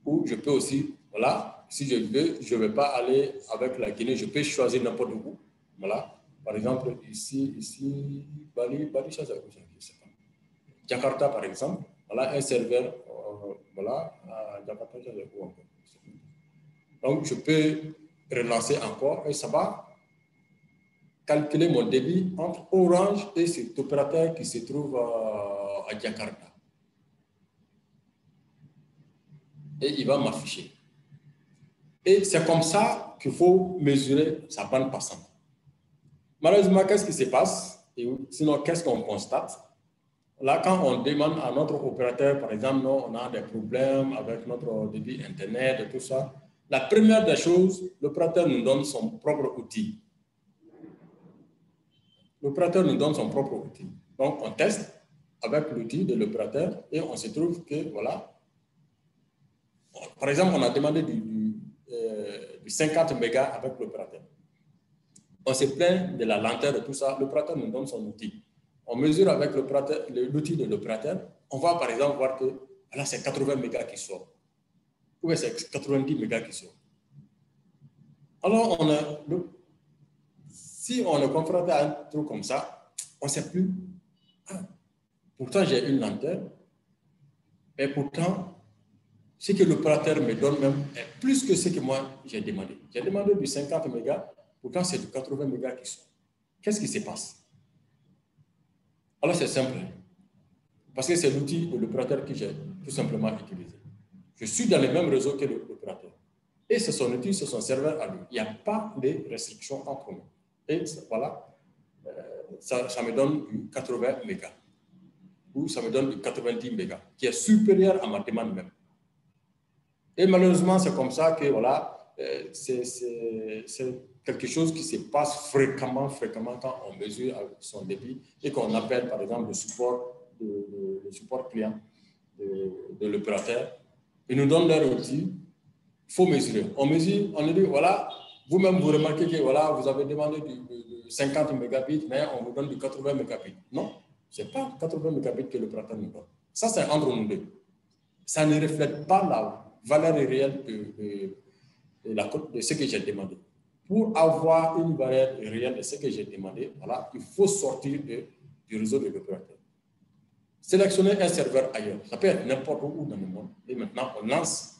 ou je peux aussi, voilà, si je veux, je ne vais pas aller avec la Guinée, je peux choisir n'importe où, voilà. Par exemple, ici, Bali, ça c'est où, je ne sais pas. Jakarta, par exemple, voilà un serveur, voilà, à Jakarta, ça c'est où encore. Donc, je peux relancer encore et ça va calculer mon débit entre Orange et cet opérateur qui se trouve à Jakarta. Et il va m'afficher. Et c'est comme ça qu'il faut mesurer sa bande passante. Malheureusement, qu'est-ce qui se passe? Et sinon, qu'est-ce qu'on constate? Là, quand on demande à notre opérateur, par exemple, non, on a des problèmes avec notre débit Internet et tout ça, la première des choses, l'opérateur nous donne son propre outil. L'opérateur nous donne son propre outil. Donc, on teste avec l'outil de l'opérateur et on se trouve que, voilà, par exemple, on a demandé du 50 mégas avec l'opérateur. On se plaint de la lenteur et tout ça, l'opérateur nous donne son outil. On mesure avec l'outil de l'opérateur, on va par exemple voir que là, c'est 80 mégas qui sort. Ou c'est 90 mégas qui sort. Alors, si on est confronté à un truc comme ça, on ne sait plus. Ah, pourtant, j'ai une lenteur, mais pourtant, ce que l'opérateur me donne même est plus que ce que moi j'ai demandé. J'ai demandé du 50 mégas, pourtant c'est du 80 mégas qui sort. Qu'est-ce qui se passe? Alors c'est simple, parce que c'est l'outil de l'opérateur que j'ai tout simplement utilisé. Je suis dans le même réseau que l'opérateur. Et c'est son outil, c'est son serveur à lui. Il n'y a pas de restriction entre nous. Et voilà, ça me donne du 80 mégas. Ou ça me donne du 90 mégas, qui est supérieur à ma demande même. Et malheureusement, c'est comme ça que voilà, c'est quelque chose qui se passe fréquemment quand on mesure son débit et qu'on appelle par exemple le support client de l'opérateur. Ils nous donnent leur outil, il faut mesurer. On mesure, on nous dit voilà, vous-même vous remarquez que voilà, vous avez demandé du 50 mégabits, mais on vous donne du 80 mégabits. Non, ce n'est pas 80 mégabits que l'opérateur nous donne. Ça, c'est entre nous deux. Ça ne reflète pas la valeur réelle de ce que j'ai demandé. Pour avoir une valeur réelle de ce que j'ai demandé, voilà, il faut sortir du réseau de l'opérateur. Sélectionner un serveur ailleurs, ça peut être n'importe où dans le monde. Et maintenant, on lance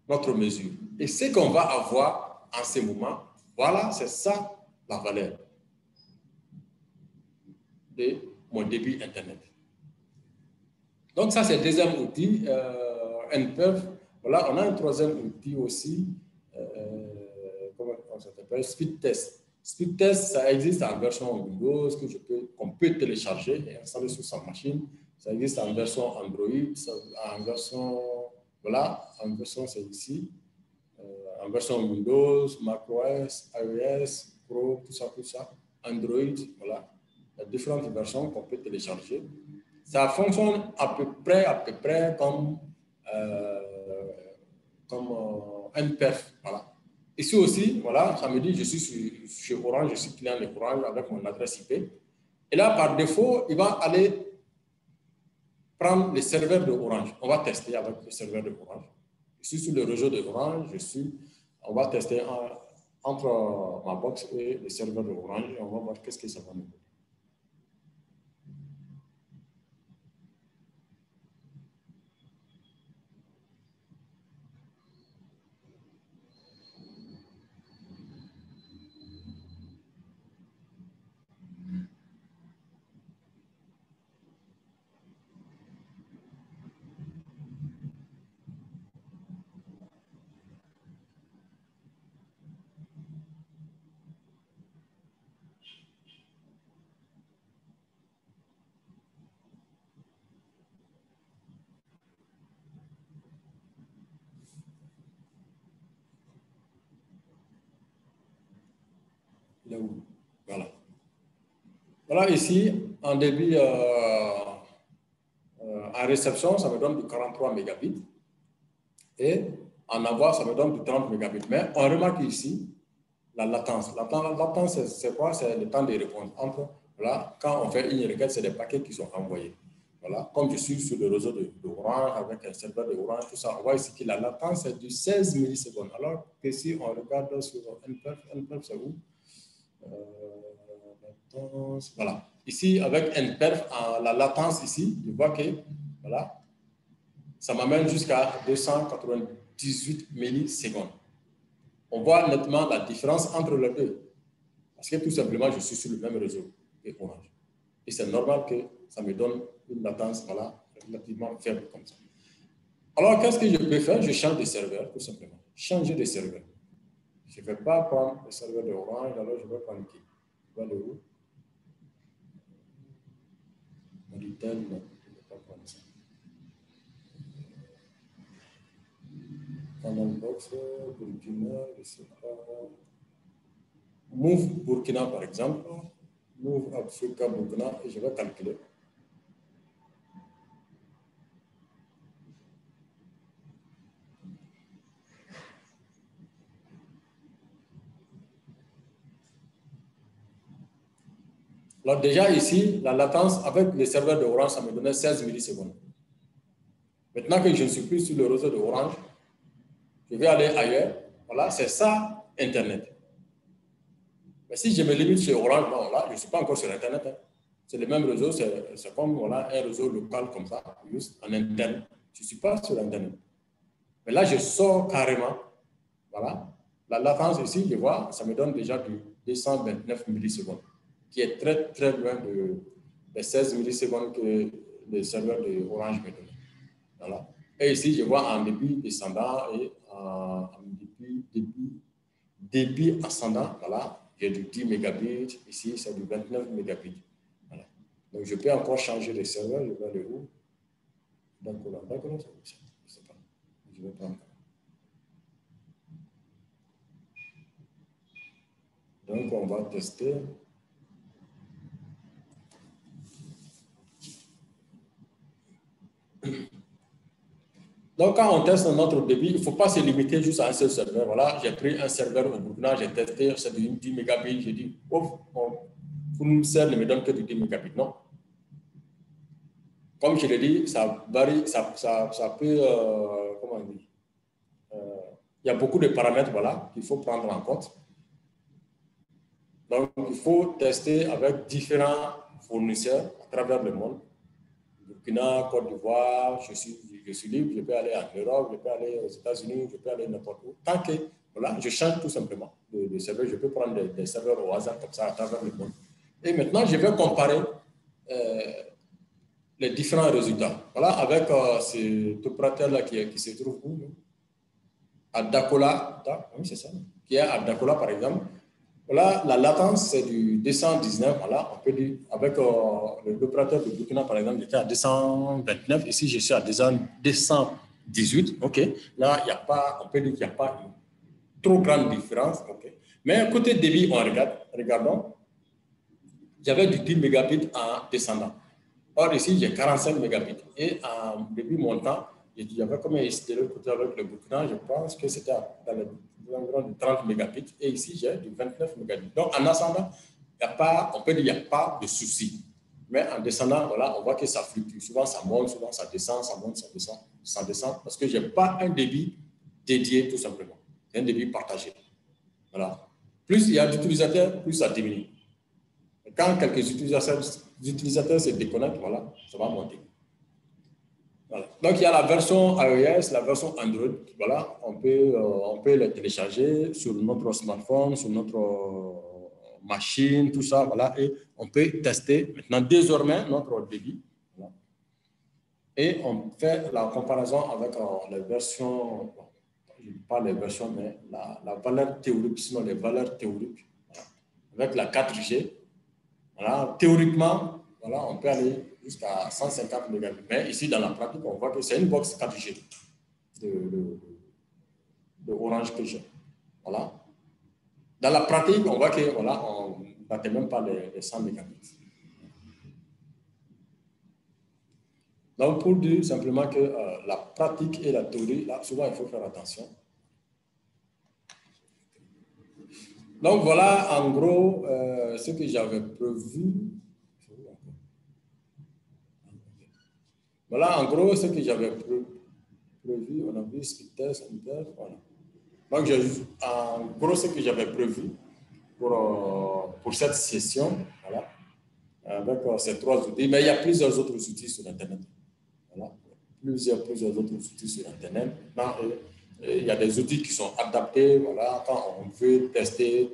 notre mesure. Et ce qu'on va avoir en ce moment, voilà, c'est ça la valeur de mon débit Internet. Donc ça, c'est le deuxième outil, NPERF. Voilà, on a un troisième outil aussi, comment ça s'appelle, Speedtest. Speedtest, ça existe en version Windows qu'on peut télécharger et installer sur sa machine. Ça existe en version Android, en version, voilà, en version c'est ici, en version Windows, macOS, iOS, Pro, tout ça, Android, voilà. Il y a différentes versions qu'on peut télécharger. Ça fonctionne à peu près comme NPERF, voilà. Ici aussi, voilà, ça me dit je suis chez Orange, je suis client de Orange avec mon adresse IP. Et là, par défaut, il va aller prendre les serveurs de Orange. On va tester avec les serveurs de Orange. Je suis sur le réseau de Orange, on va tester entre ma box et les serveurs de Orange et on va voir qu'est-ce que ça va nous donner. Voilà. Voilà ici, en débit, en réception, ça me donne du 43 mégabits. Et en avoir, ça me donne du 30 mégabits. Mais on remarque ici la latence. La latence, c'est quoi? C'est le temps de réponse. Voilà, quand on fait une requête, c'est des paquets qui sont envoyés. Voilà, comme je suis sur le réseau de Orange, avec un serveur de Orange, tout ça, on voit ici que la latence est de 16 millisecondes. Alors que si on regarde sur NPERF, c'est où? Voilà. Ici, avec NPERF, la latence ici, je vois que voilà, ça m'amène jusqu'à 298 millisecondes. On voit nettement la différence entre les deux. Parce que tout simplement, je suis sur le même réseau que Orange. Et c'est normal que ça me donne une latence voilà, relativement faible comme ça. Alors, qu'est-ce que je peux faire? Je change de serveur, tout simplement. Changer de serveur. Je ne vais pas prendre le serveur de Orange, alors je vais prendre qui? Je vais aller où? Monitel, non, je ne vais pas prendre ça. Box, Burkina, je ne sais pas. Move Burkina, par exemple. Move Africa Burkina, et je vais calculer. Alors déjà ici, la latence avec les serveurs de Orange, ça me donnait 16 millisecondes. Maintenant que je ne suis plus sur le réseau de Orange, je vais aller ailleurs. Voilà, c'est ça Internet. Mais si je me limite chez Orange, non, là, je ne suis pas encore sur Internet. Hein. C'est le même réseau, c'est comme voilà, un réseau local comme ça, juste en interne. Je ne suis pas sur Internet. Mais là, je sors carrément. Voilà. La latence ici, je vois, ça me donne déjà du 229 millisecondes, qui est très, très loin des 16 millisecondes que les serveurs de Orange me donnent. Voilà. Et ici, je vois en débit descendant et en débit ascendant. Voilà. j'ai du 10 mégabits, ici c'est du 29 mégabits. Voilà. Donc je peux encore changer de serveur, je vais aller où? D'accord, je ne sais pas. Je vais prendre. Donc on va tester. Donc, quand on teste notre débit, il ne faut pas se limiter juste à un seul serveur. Voilà, j'ai pris un serveur au Burkina, j'ai testé, c'est du 10 mégabits. J'ai dit, oh, Fournisseur ne me donne que du 10 mégabits. Non. Comme je l'ai dit, ça varie, ça peut, comment on dit, il y a beaucoup de paramètres voilà, qu'il faut prendre en compte. Donc, il faut tester avec différents fournisseurs à travers le monde. Burkina, Côte d'Ivoire, je suis libre, je peux aller en Europe, je peux aller aux États-Unis, je peux aller n'importe où. Tant que voilà, je change tout simplement de serveur, je peux prendre des serveurs au hasard comme ça à travers le monde. Et maintenant, je vais comparer les différents résultats. Voilà, avec cet opérateur-là qui se trouve où? À Dakola, oui, c'est ça, qui est à Dakola par exemple. Voilà, la latence, c'est du 219. Voilà, on peut dire, avec l'opérateur de Burkina, par exemple, j'étais à 229. Ici, je suis à 218. OK. Là, il n'y a pas, on peut dire qu'il n'y a pas une trop grande différence. OK. Mais côté débit, on regarde. Regardons. J'avais du 10 mégabits en descendant. Or, ici, j'ai 45 mégabits. Et en débit montant, j'avais combien ici de l'autre côté avec le Burkina? Je pense que c'était dans les environ de 30 mégabits. Et ici, j'ai du 29 mégabits. Donc, en ascendant, on peut dire qu'il n'y a pas de souci. Mais en descendant, voilà, on voit que ça fluctue. Souvent, ça monte, souvent, ça descend, ça monte, ça descend, ça descend. Parce que je n'ai pas un débit dédié, tout simplement. C'est un débit partagé. Voilà. Plus il y a d'utilisateurs, plus ça diminue. Et quand quelques utilisateurs se déconnectent, voilà, ça va monter. Voilà. Donc, il y a la version iOS, la version Android. Voilà, on peut les télécharger sur notre smartphone, sur notre machine, tout ça. Voilà, et on peut tester maintenant désormais notre débit. Voilà. Et on fait la comparaison avec les versions, bon, je ne dis pas les versions, mais la valeur théorique, sinon les valeurs théoriques. Voilà. Avec la 4G, voilà, théoriquement, voilà, on peut aller jusqu'à 150 mégabits. Mais ici, dans la pratique, on voit que c'est une box 4G de Orange que j'ai. Voilà. Dans la pratique, on voit que voilà, on n'atteint même pas les 100 mégabits. Donc, pour dire simplement que la pratique et la théorie, là, souvent, il faut faire attention. Donc, voilà, en gros, ce que j'avais prévu. Voilà, en gros, ce que j'avais prévu. On a vu speed test, voilà. Donc, en gros, ce que j'avais prévu pour cette session, voilà, avec ces 3 outils. Mais il y a plusieurs autres outils sur Internet. Voilà. Plusieurs autres outils sur Internet. Maintenant, il y a des outils qui sont adaptés. Voilà, quand on veut tester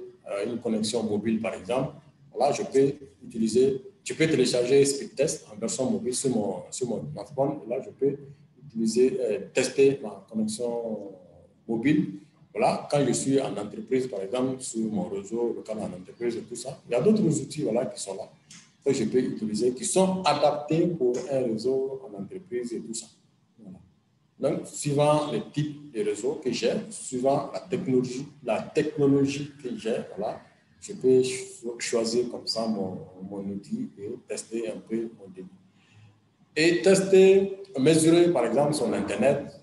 une connexion mobile, par exemple, voilà, je peux télécharger Speedtest en version mobile sur mon smartphone. Et là, je peux tester ma connexion mobile. Voilà, quand je suis en entreprise, par exemple, sur mon réseau local en entreprise et tout ça. Il y a d'autres outils voilà, qui sont là, que je peux utiliser, qui sont adaptés pour un réseau en entreprise et tout ça. Voilà. Donc, suivant le type de réseau que j'ai, suivant la technologie que j'ai, voilà, je peux choisir comme ça mon outil et tester un peu mon débit. Et tester, mesurer par exemple son Internet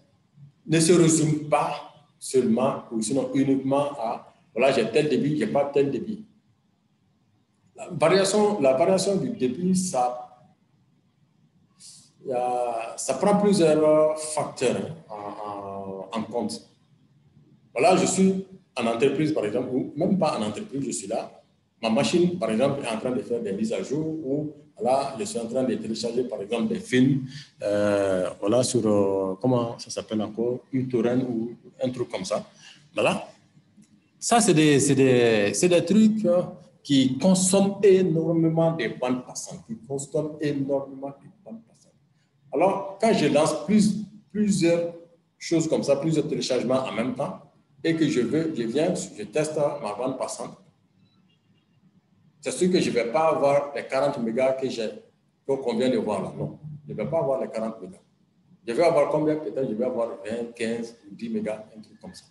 ne se résume pas seulement ou sinon uniquement à voilà, j'ai tel débit, j'ai pas tel débit. La variation du débit, ça prend plusieurs facteurs en compte. Voilà, je suis en entreprise, par exemple, ou même pas en entreprise, je suis là. Ma machine, par exemple, est en train de faire des mises à jour ou voilà, je suis en train de télécharger, par exemple, des films voilà, sur, comment ça s'appelle encore, uTorrent ou un truc comme ça. Voilà. Ça, c'est des trucs qui consomment énormément de bandes passantes. Alors, quand je lance plusieurs choses comme ça, plusieurs téléchargements en même temps, et que je teste ma bande passante, c'est sûr que je ne vais pas avoir les 40 mégas qu'on vient de voir là. Non, je ne vais pas avoir les 40 mégas. Je vais avoir combien? Peut-être je vais avoir 20, 15 ou 10 mégas, un truc comme ça.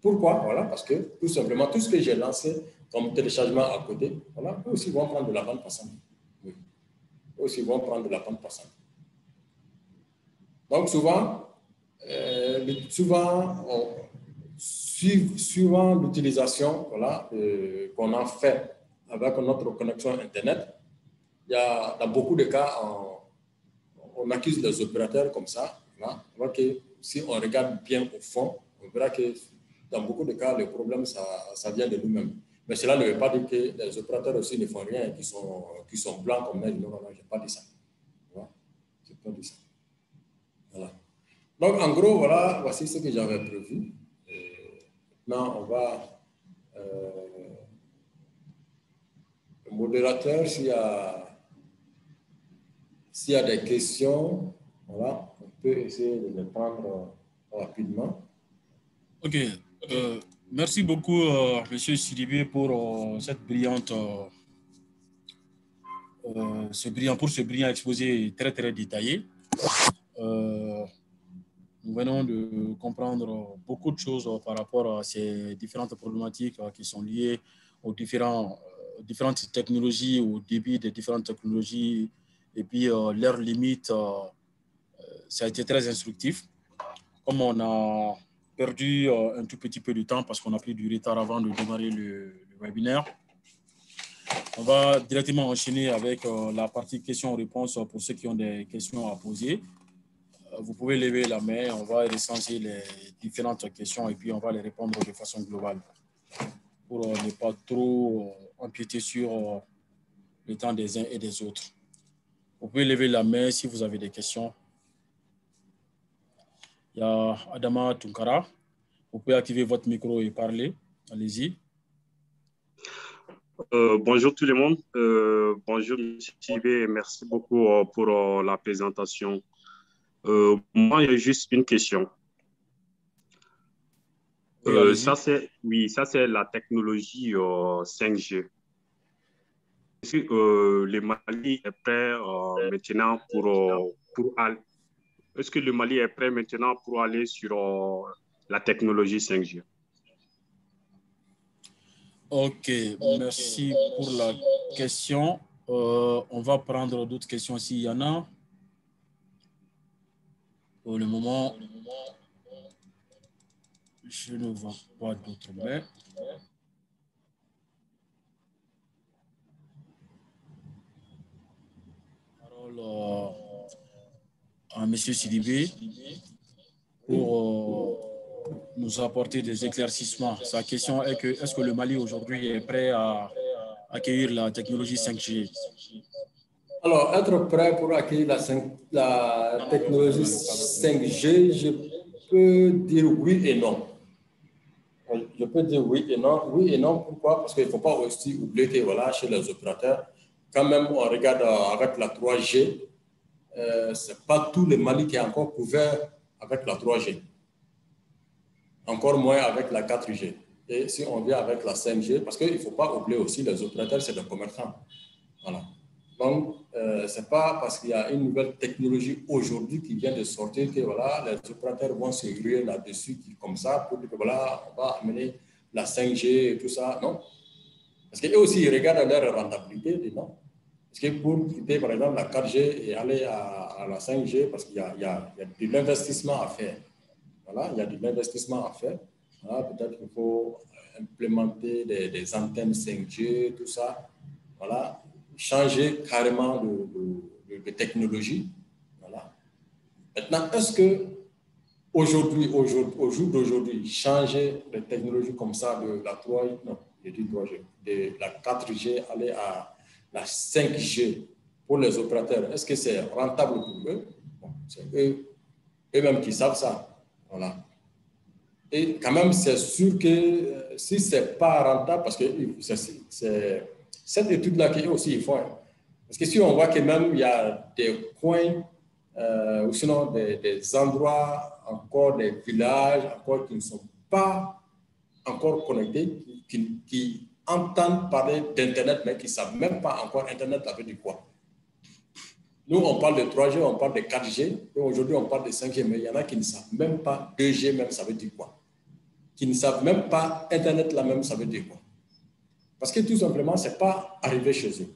Pourquoi? Voilà, parce que tout simplement, tout ce que j'ai lancé comme téléchargement à côté, voilà, eux aussi vont prendre de la bande passante. Oui. Eux aussi vont prendre de la bande passante. Donc, suivant l'utilisation voilà, qu'on en fait avec notre connexion Internet, il y a dans beaucoup de cas, on accuse les opérateurs comme ça. Voilà. Alors que si on regarde bien au fond, on verra que dans beaucoup de cas, le problème, ça vient de nous-mêmes. Mais cela ne veut pas dire que les opérateurs aussi ne font rien et qui sont blancs comme neige. Non, non, non, je n'ai pas dit ça. Voilà. Je n'ai pas dit ça. Voilà. Donc, en gros, voilà, voici ce que j'avais prévu. Maintenant, on va... le modérateur, s'il y a des questions, voilà, on peut essayer de les prendre rapidement. OK. Merci beaucoup, M. Sidibé, pour ce brillant exposé très, très détaillé. Nous venons de comprendre beaucoup de choses par rapport à ces différentes problématiques qui sont liées aux différentes technologies, au débit des différentes technologies et puis leurs limites. Ça a été très instructif. Comme on a perdu un tout petit peu de temps parce qu'on a pris du retard avant de démarrer le webinaire, on va directement enchaîner avec la partie questions-réponses pour ceux qui ont des questions à poser. Vous pouvez lever la main, on va recenser les différentes questions et puis on va les répondre de façon globale pour ne pas trop empiéter sur le temps des uns et des autres. Vous pouvez lever la main si vous avez des questions. Il y a Adama Tunkara. Vous pouvez activer votre micro et parler. Allez-y. Bonjour tout le monde. Bonjour M. Tibé. Merci beaucoup pour la présentation. Moi, il y a juste une question. Ça, c'est la technologie 5G. Est-ce que le Mali est prêt maintenant est-ce que le Mali est prêt maintenant pour aller sur la technologie 5G? OK, merci pour la question. On va prendre d'autres questions s'il y en a. Pour le moment, je ne vois pas d'autres mains. Parole à M. Sidibé pour nous apporter des éclaircissements. Sa question est que est-ce que le Mali aujourd'hui est prêt à accueillir la technologie 5G? Alors, être prêt pour accueillir la technologie 5G, je peux dire oui et non. Je peux dire oui et non. Oui et non, pourquoi? Parce qu'il ne faut pas aussi oublier que voilà, chez les opérateurs, quand même, on regarde avec la 3G, ce n'est pas tout le Mali qui est encore couvert avec la 3G. Encore moins avec la 4G. Et si on vient avec la 5G, parce qu'il ne faut pas oublier aussi les opérateurs, c'est des commerçants. Voilà. Donc, ce n'est pas parce qu'il y a une nouvelle technologie aujourd'hui qui vient de sortir que voilà, les opérateurs vont se ruer là-dessus comme ça pour dire que voilà, on va amener la 5G et tout ça. Non. Parce qu'eux aussi, ils regardent leur rentabilité. Non. Parce que pour quitter, par exemple, la 4G et aller à la 5G, parce qu'il y a de l'investissement à faire. Voilà, il y a de l'investissement à faire. Voilà, peut-être qu'il faut implémenter des antennes 5G, tout ça. Voilà. Changer carrément de technologie. Voilà. Maintenant, est-ce que au jour d'aujourd'hui, changer de technologie comme ça de la 3G, non, je dis 3G, de la 4G aller à la 5G pour les opérateurs, est-ce que c'est rentable pour eux? Bon, c'est eux-mêmes qui savent ça. Voilà. Et quand même, c'est sûr que si ce n'est pas rentable, parce que c'est cette étude-là qu'eux aussi ils font. Parce que si on voit que même il y a des coins, ou sinon des endroits, encore des villages, encore qui ne sont pas encore connectés, qui entendent parler d'Internet, mais qui ne savent même pas encore Internet ça veut dire quoi. Nous, on parle de 3G, on parle de 4G, et aujourd'hui, on parle de 5G, mais il y en a qui ne savent même pas 2G, même ça veut dire quoi. Qui ne savent même pas Internet, là même, ça veut dire quoi. Parce que tout simplement, ce n'est pas arrivé chez eux.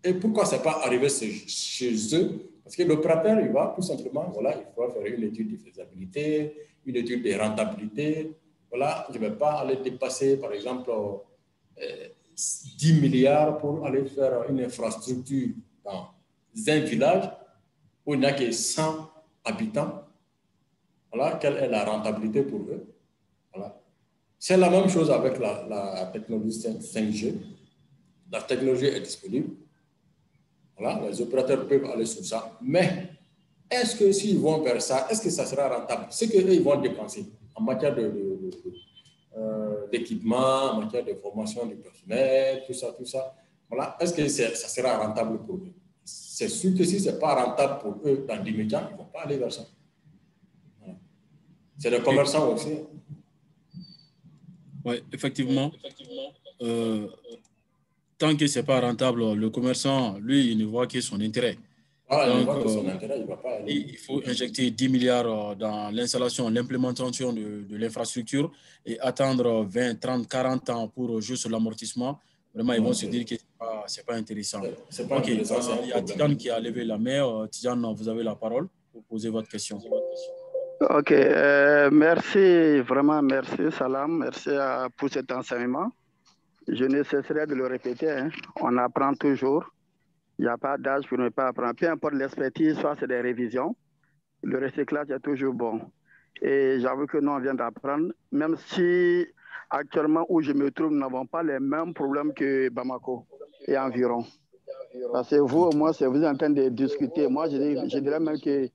Et pourquoi ce n'est pas arrivé chez eux? Parce que l'opérateur, il va tout simplement, voilà, il faut faire une étude de faisabilité, une étude de rentabilité. Voilà, je ne vais pas aller dépasser, par exemple, 10 milliards pour aller faire une infrastructure dans un village où il n'y a que 100 habitants. Voilà, quelle est la rentabilité pour eux? Voilà. C'est la même chose avec la technologie 5G. La technologie est disponible. Voilà, les opérateurs peuvent aller sur ça. Mais est-ce que s'ils vont vers ça, est-ce que ça sera rentable? Ce qu'ils vont dépenser en matière d'équipement, en matière de formation du personnel, tout ça. Voilà, est-ce que ça sera rentable pour eux? C'est sûr que si ce n'est pas rentable pour eux dans l'immédiat, ils ne vont pas aller vers ça. Voilà. C'est les commerçants aussi. Oui, effectivement. Tant que ce n'est pas rentable, le commerçant, lui, il ne voit que son intérêt. Ah, donc, il ne voit que son intérêt, il ne va pas aller. Il faut injecter 10 milliards dans l'installation, l'implémentation de l'infrastructure et attendre 20, 30, 40 ans pour jouer sur l'amortissement. Vraiment, ils vont se dire que ce n'est pas intéressant. C'est pas intéressant, c'est un il y a problème. Tidjane qui a levé la main. Tidjane, vous avez la parole pour poser votre question. Ok, merci, vraiment merci Salam, merci pour cet enseignement. Je ne cesserai de le répéter, hein. On apprend toujours. Il n'y a pas d'âge pour ne pas apprendre. Peu importe l'expertise, soit c'est des révisions, le recyclage est toujours bon. Et j'avoue que nous, on vient d'apprendre, même si actuellement où je me trouve, nous n'avons pas les mêmes problèmes que Bamako et environ. Parce que vous, au moins, vous êtes en train de discuter. Moi, je dirais même que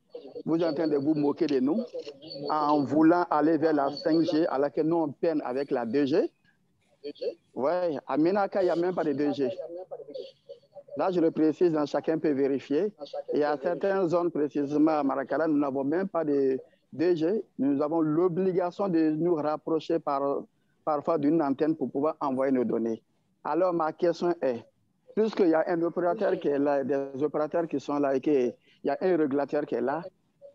vous êtes en train de vous moquer de nous en voulant aller vers la 5G, alors que nous, on peine avec la 2G. Oui, à Ménaka, il n'y a même pas de 2G. Là, je le précise, chacun peut vérifier. Et à certaines zones, précisément à Marakala, nous n'avons même pas de 2G. Nous avons l'obligation de nous rapprocher parfois d'une antenne pour pouvoir envoyer nos données. Alors, ma question est, puisqu'il y a un opérateur qui est là, des opérateurs qui sont là et qu'il y a un régulateur qui est là,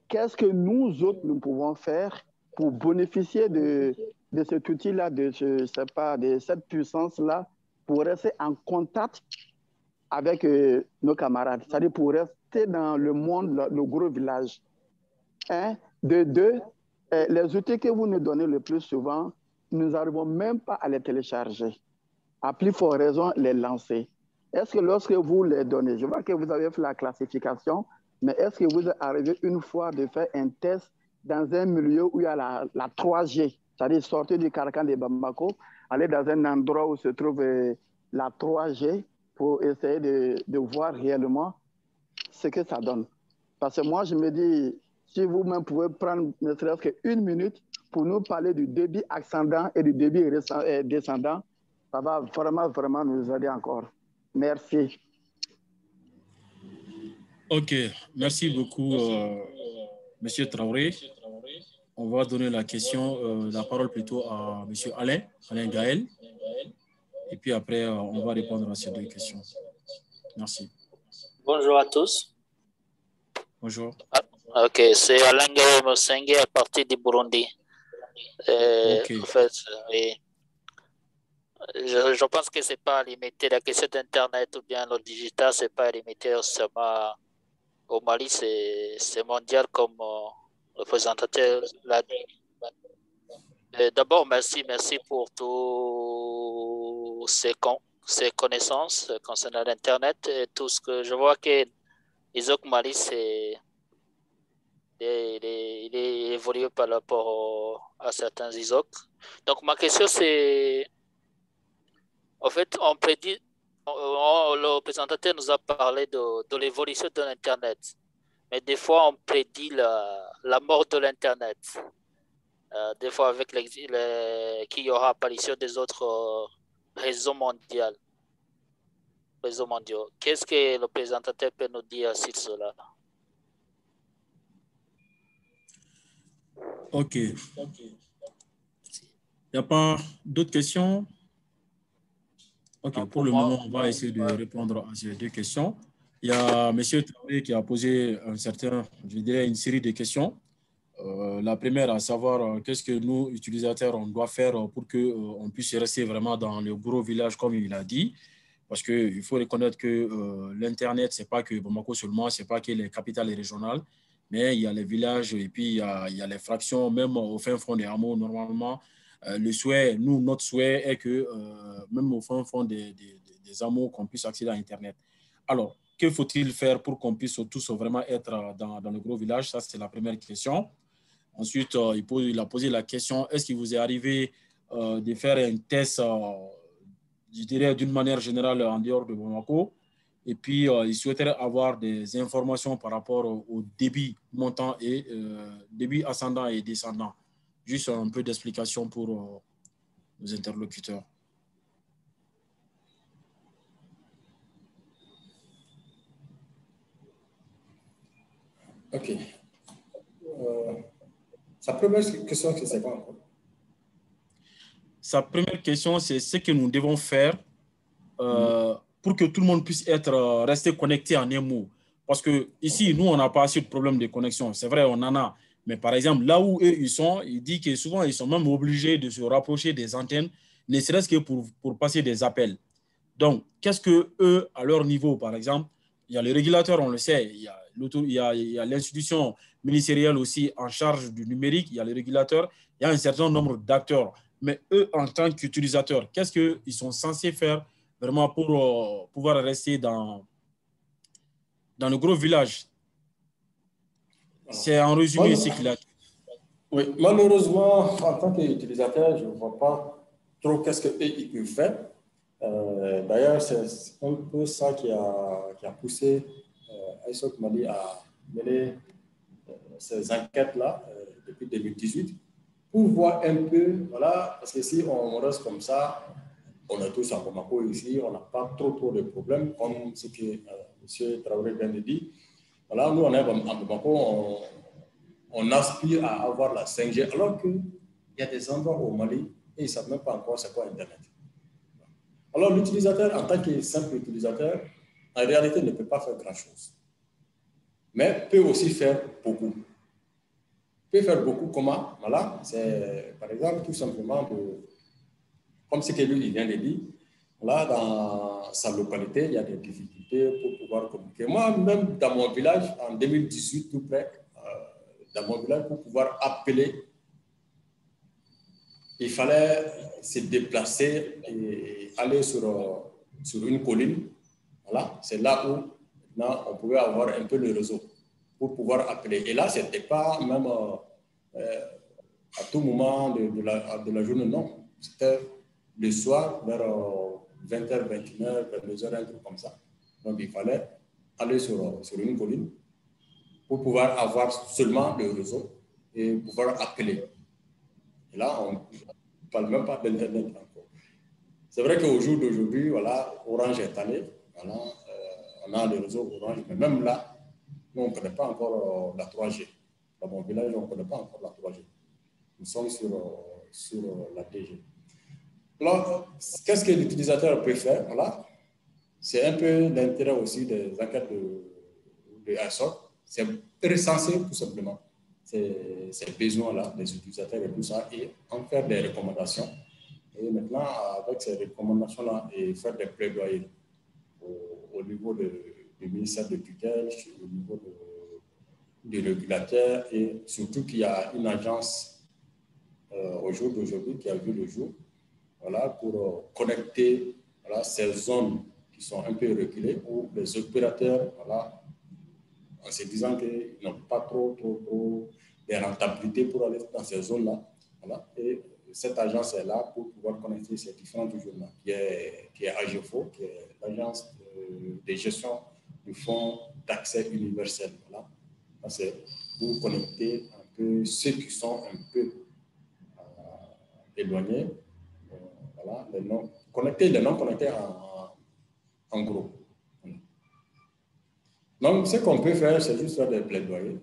qu'est-ce que nous autres, nous pouvons faire pour bénéficier de cet outil-là, de cette puissance-là, pour rester en contact avec nos camarades, c'est-à-dire pour rester dans le monde, le gros village. Un, de deux, les outils que vous nous donnez le plus souvent, nous n'arrivons même pas à les télécharger. À plus forte raison, les lancer. Est-ce que lorsque vous les donnez, je vois que vous avez fait la classification, mais est-ce que vous arrivez une fois de faire un test dans un milieu où il y a la 3G, c'est-à-dire sortir du carcan de Bamako, aller dans un endroit où se trouve la 3G pour essayer de voir réellement ce que ça donne. Parce que moi, je me dis, si vous-même pouvez prendre ne serait-ce qu'une minute pour nous parler du débit ascendant et du débit descendant, ça va vraiment, vraiment nous aider encore. Merci. Ok, merci beaucoup, Monsieur Traoré. On va donner la parole plutôt à Monsieur Alain Gaël. Et puis après, on va répondre à ces deux questions. Merci. Bonjour à tous. Bonjour. Ok, c'est Alain Gaël Mosengue à partir du Burundi. Okay. En fait, oui. Je pense que ce n'est pas limité, la question d'Internet ou bien le digital, ce n'est pas limité seulement au Mali, c'est mondial comme le présentateur l'a dit. D'abord, merci pour toutes ces connaissances concernant l'Internet et tout ce que je vois que ISOC Mali, il est évolué par rapport à certains ISOC. Donc, ma question, c'est, en fait, on prédit, le présentateur nous a parlé de l'évolution de l'Internet. Mais des fois, on prédit la mort de l'Internet. Des fois, avec qu'il y aura apparition des autres réseaux mondiaux. Qu'est-ce que le présentateur peut nous dire sur cela? Ok. Il n'y a pas d'autres questions? OK, pour le moment, on va essayer de répondre à ces deux questions. Il y a M. Traoré qui a posé je dirais une série de questions. La première, à savoir, qu'est-ce que nous, utilisateurs, on doit faire pour qu'on puisse rester vraiment dans le gros village, comme il a dit. Parce qu'il faut reconnaître que l'Internet, ce n'est pas que Bamako seulement, ce n'est pas que les capitales régionales, mais il y a les villages et puis il y a les fractions, même au fin fond des hameaux, normalement. Notre souhait est que même au fin fond des hameaux, qu'on puisse accéder à Internet. Alors, que faut-il faire pour qu'on puisse tous vraiment être dans le gros village? Ça, c'est la première question. Ensuite, il a posé la question, est-ce qu'il vous est arrivé de faire un test, je dirais d'une manière générale, en dehors de Bamako? Et puis, il souhaiterait avoir des informations par rapport au débit montant et débit ascendant et descendant. Juste un peu d'explication pour nos interlocuteurs. OK. Sa première question, c'est quoi encore? Sa première question, c'est ce que nous devons faire pour que tout le monde puisse rester connecté en un mot. Parce que ici, nous, on n'a pas assez de problèmes de connexion. C'est vrai, on en a. Mais par exemple, là où eux, ils sont, il dit que souvent, ils sont même obligés de se rapprocher des antennes, ne serait-ce que pour passer des appels. Donc, qu'est-ce que eux, à leur niveau, par exemple, il y a le régulateur, on le sait, il y a l'institution ministérielle aussi en charge du numérique, il y a le régulateur, il y a un certain nombre d'acteurs. Mais eux, en tant qu'utilisateurs, qu'est-ce qu'ils sont censés faire vraiment pour pouvoir rester dans le gros village? C'est en résumé ce qu'il a dit. Oui, malheureusement, en tant qu'utilisateur, je ne vois pas trop qu'est-ce qu'ils peuvent faire. D'ailleurs, c'est un peu ça qui a poussé ISOC Mali à mener ces enquêtes-là depuis 2018 pour voir un peu, voilà, parce que si on reste comme ça, on est tous à Bamako ici, on n'a pas trop de problèmes, comme ce que M. Traoré vient de dire. Voilà, nous, on est à Bamako, on aspire à avoir la 5G, alors qu'il y a des endroits au Mali et ils ne savent même pas encore c'est quoi Internet. Alors, l'utilisateur, en tant que simple utilisateur, en réalité, ne peut pas faire grand-chose. Mais peut aussi faire beaucoup. Peut faire beaucoup comment? Voilà, c'est par exemple tout simplement comme ce que lui il vient de dire, là dans sa localité, il y a des difficultés pour pouvoir communiquer. Moi, même dans mon village, en 2018, tout près, dans mon village, pour pouvoir appeler, il fallait se déplacer et aller sur une colline. Voilà, c'est là où on pouvait avoir un peu le réseau pour pouvoir appeler. Et là, ce n'était pas même à tout moment de la journée, non. C'était le soir, vers 20h, 21h, 22h, un truc comme ça. Donc, il fallait aller sur une colline pour pouvoir avoir seulement le réseau et pouvoir appeler. Et là, on ne parle même pas d'Internet encore. C'est vrai qu'au jour d'aujourd'hui, voilà, Orange est allé. Voilà, on a le réseau Orange, mais même là, nous, on ne connaît pas encore la 3G. Dans mon village, on ne connaît pas encore la 3G. Nous sommes sur la 2G. Alors, qu'est-ce que l'utilisateur peut faire? Voilà. C'est un peu l'intérêt aussi des enquêtes de ISOC. C'est recenser tout simplement ces besoins-là des utilisateurs et tout ça, et en faire des recommandations. Et maintenant, avec ces recommandations-là, et faire des plaidoyers au niveau du ministère de tutelle, au niveau du régulateur, et surtout qu'il y a une agence au jour d'aujourd'hui qui a vu le jour, voilà, pour connecter ces zones qui sont un peu reculées, où les opérateurs, voilà, en se disant qu'ils n'ont pas trop de rentabilité pour aller dans ces zones-là. Voilà, et cette agence est là pour pouvoir connecter ces différentes zones-là, qui est AGFO, qui est l'agence de gestion du fonds d'accès universel. Voilà. C'est pour connecter un peu ceux qui sont un peu éloignés, voilà, connecter les non connectés en gros. Donc, ce qu'on peut faire, c'est juste faire des plaidoyers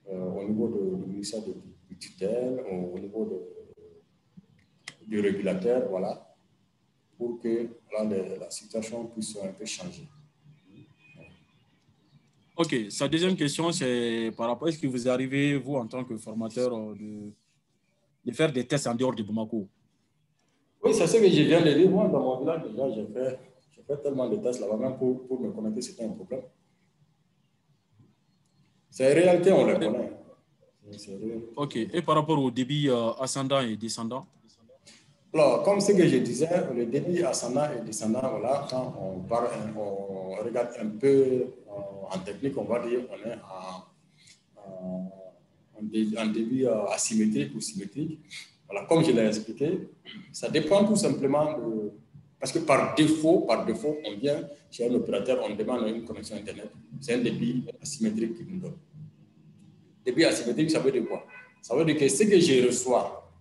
au niveau du ministère de tutelle, au niveau du régulateur, voilà, pour que la situation puisse un peu changer. Ok, sa deuxième question, c'est par rapport, est-ce que vous arrivez, vous, en tant que formateur, de faire des tests en dehors de Bamako? Oui, c'est ce que je viens de dire. Moi, dans mon village, déjà, j'ai fait tellement de tests là-bas, même pour me connecter, c'était un problème. C'est une réalité, on le connaît. Ok, et par rapport au débit ascendant et descendant? Alors, comme ce que je disais, le débit ascendant et descendant, voilà, quand on regarde un peu en technique, on va dire qu'on est en débit asymétrique ou symétrique. Voilà, comme je l'ai expliqué, ça dépend tout simplement de... Parce que par défaut, on vient chez un opérateur, on demande une connexion Internet. C'est un débit asymétrique qui nous donne. Débit asymétrique, ça veut dire quoi? Ça veut dire que ce que je reçois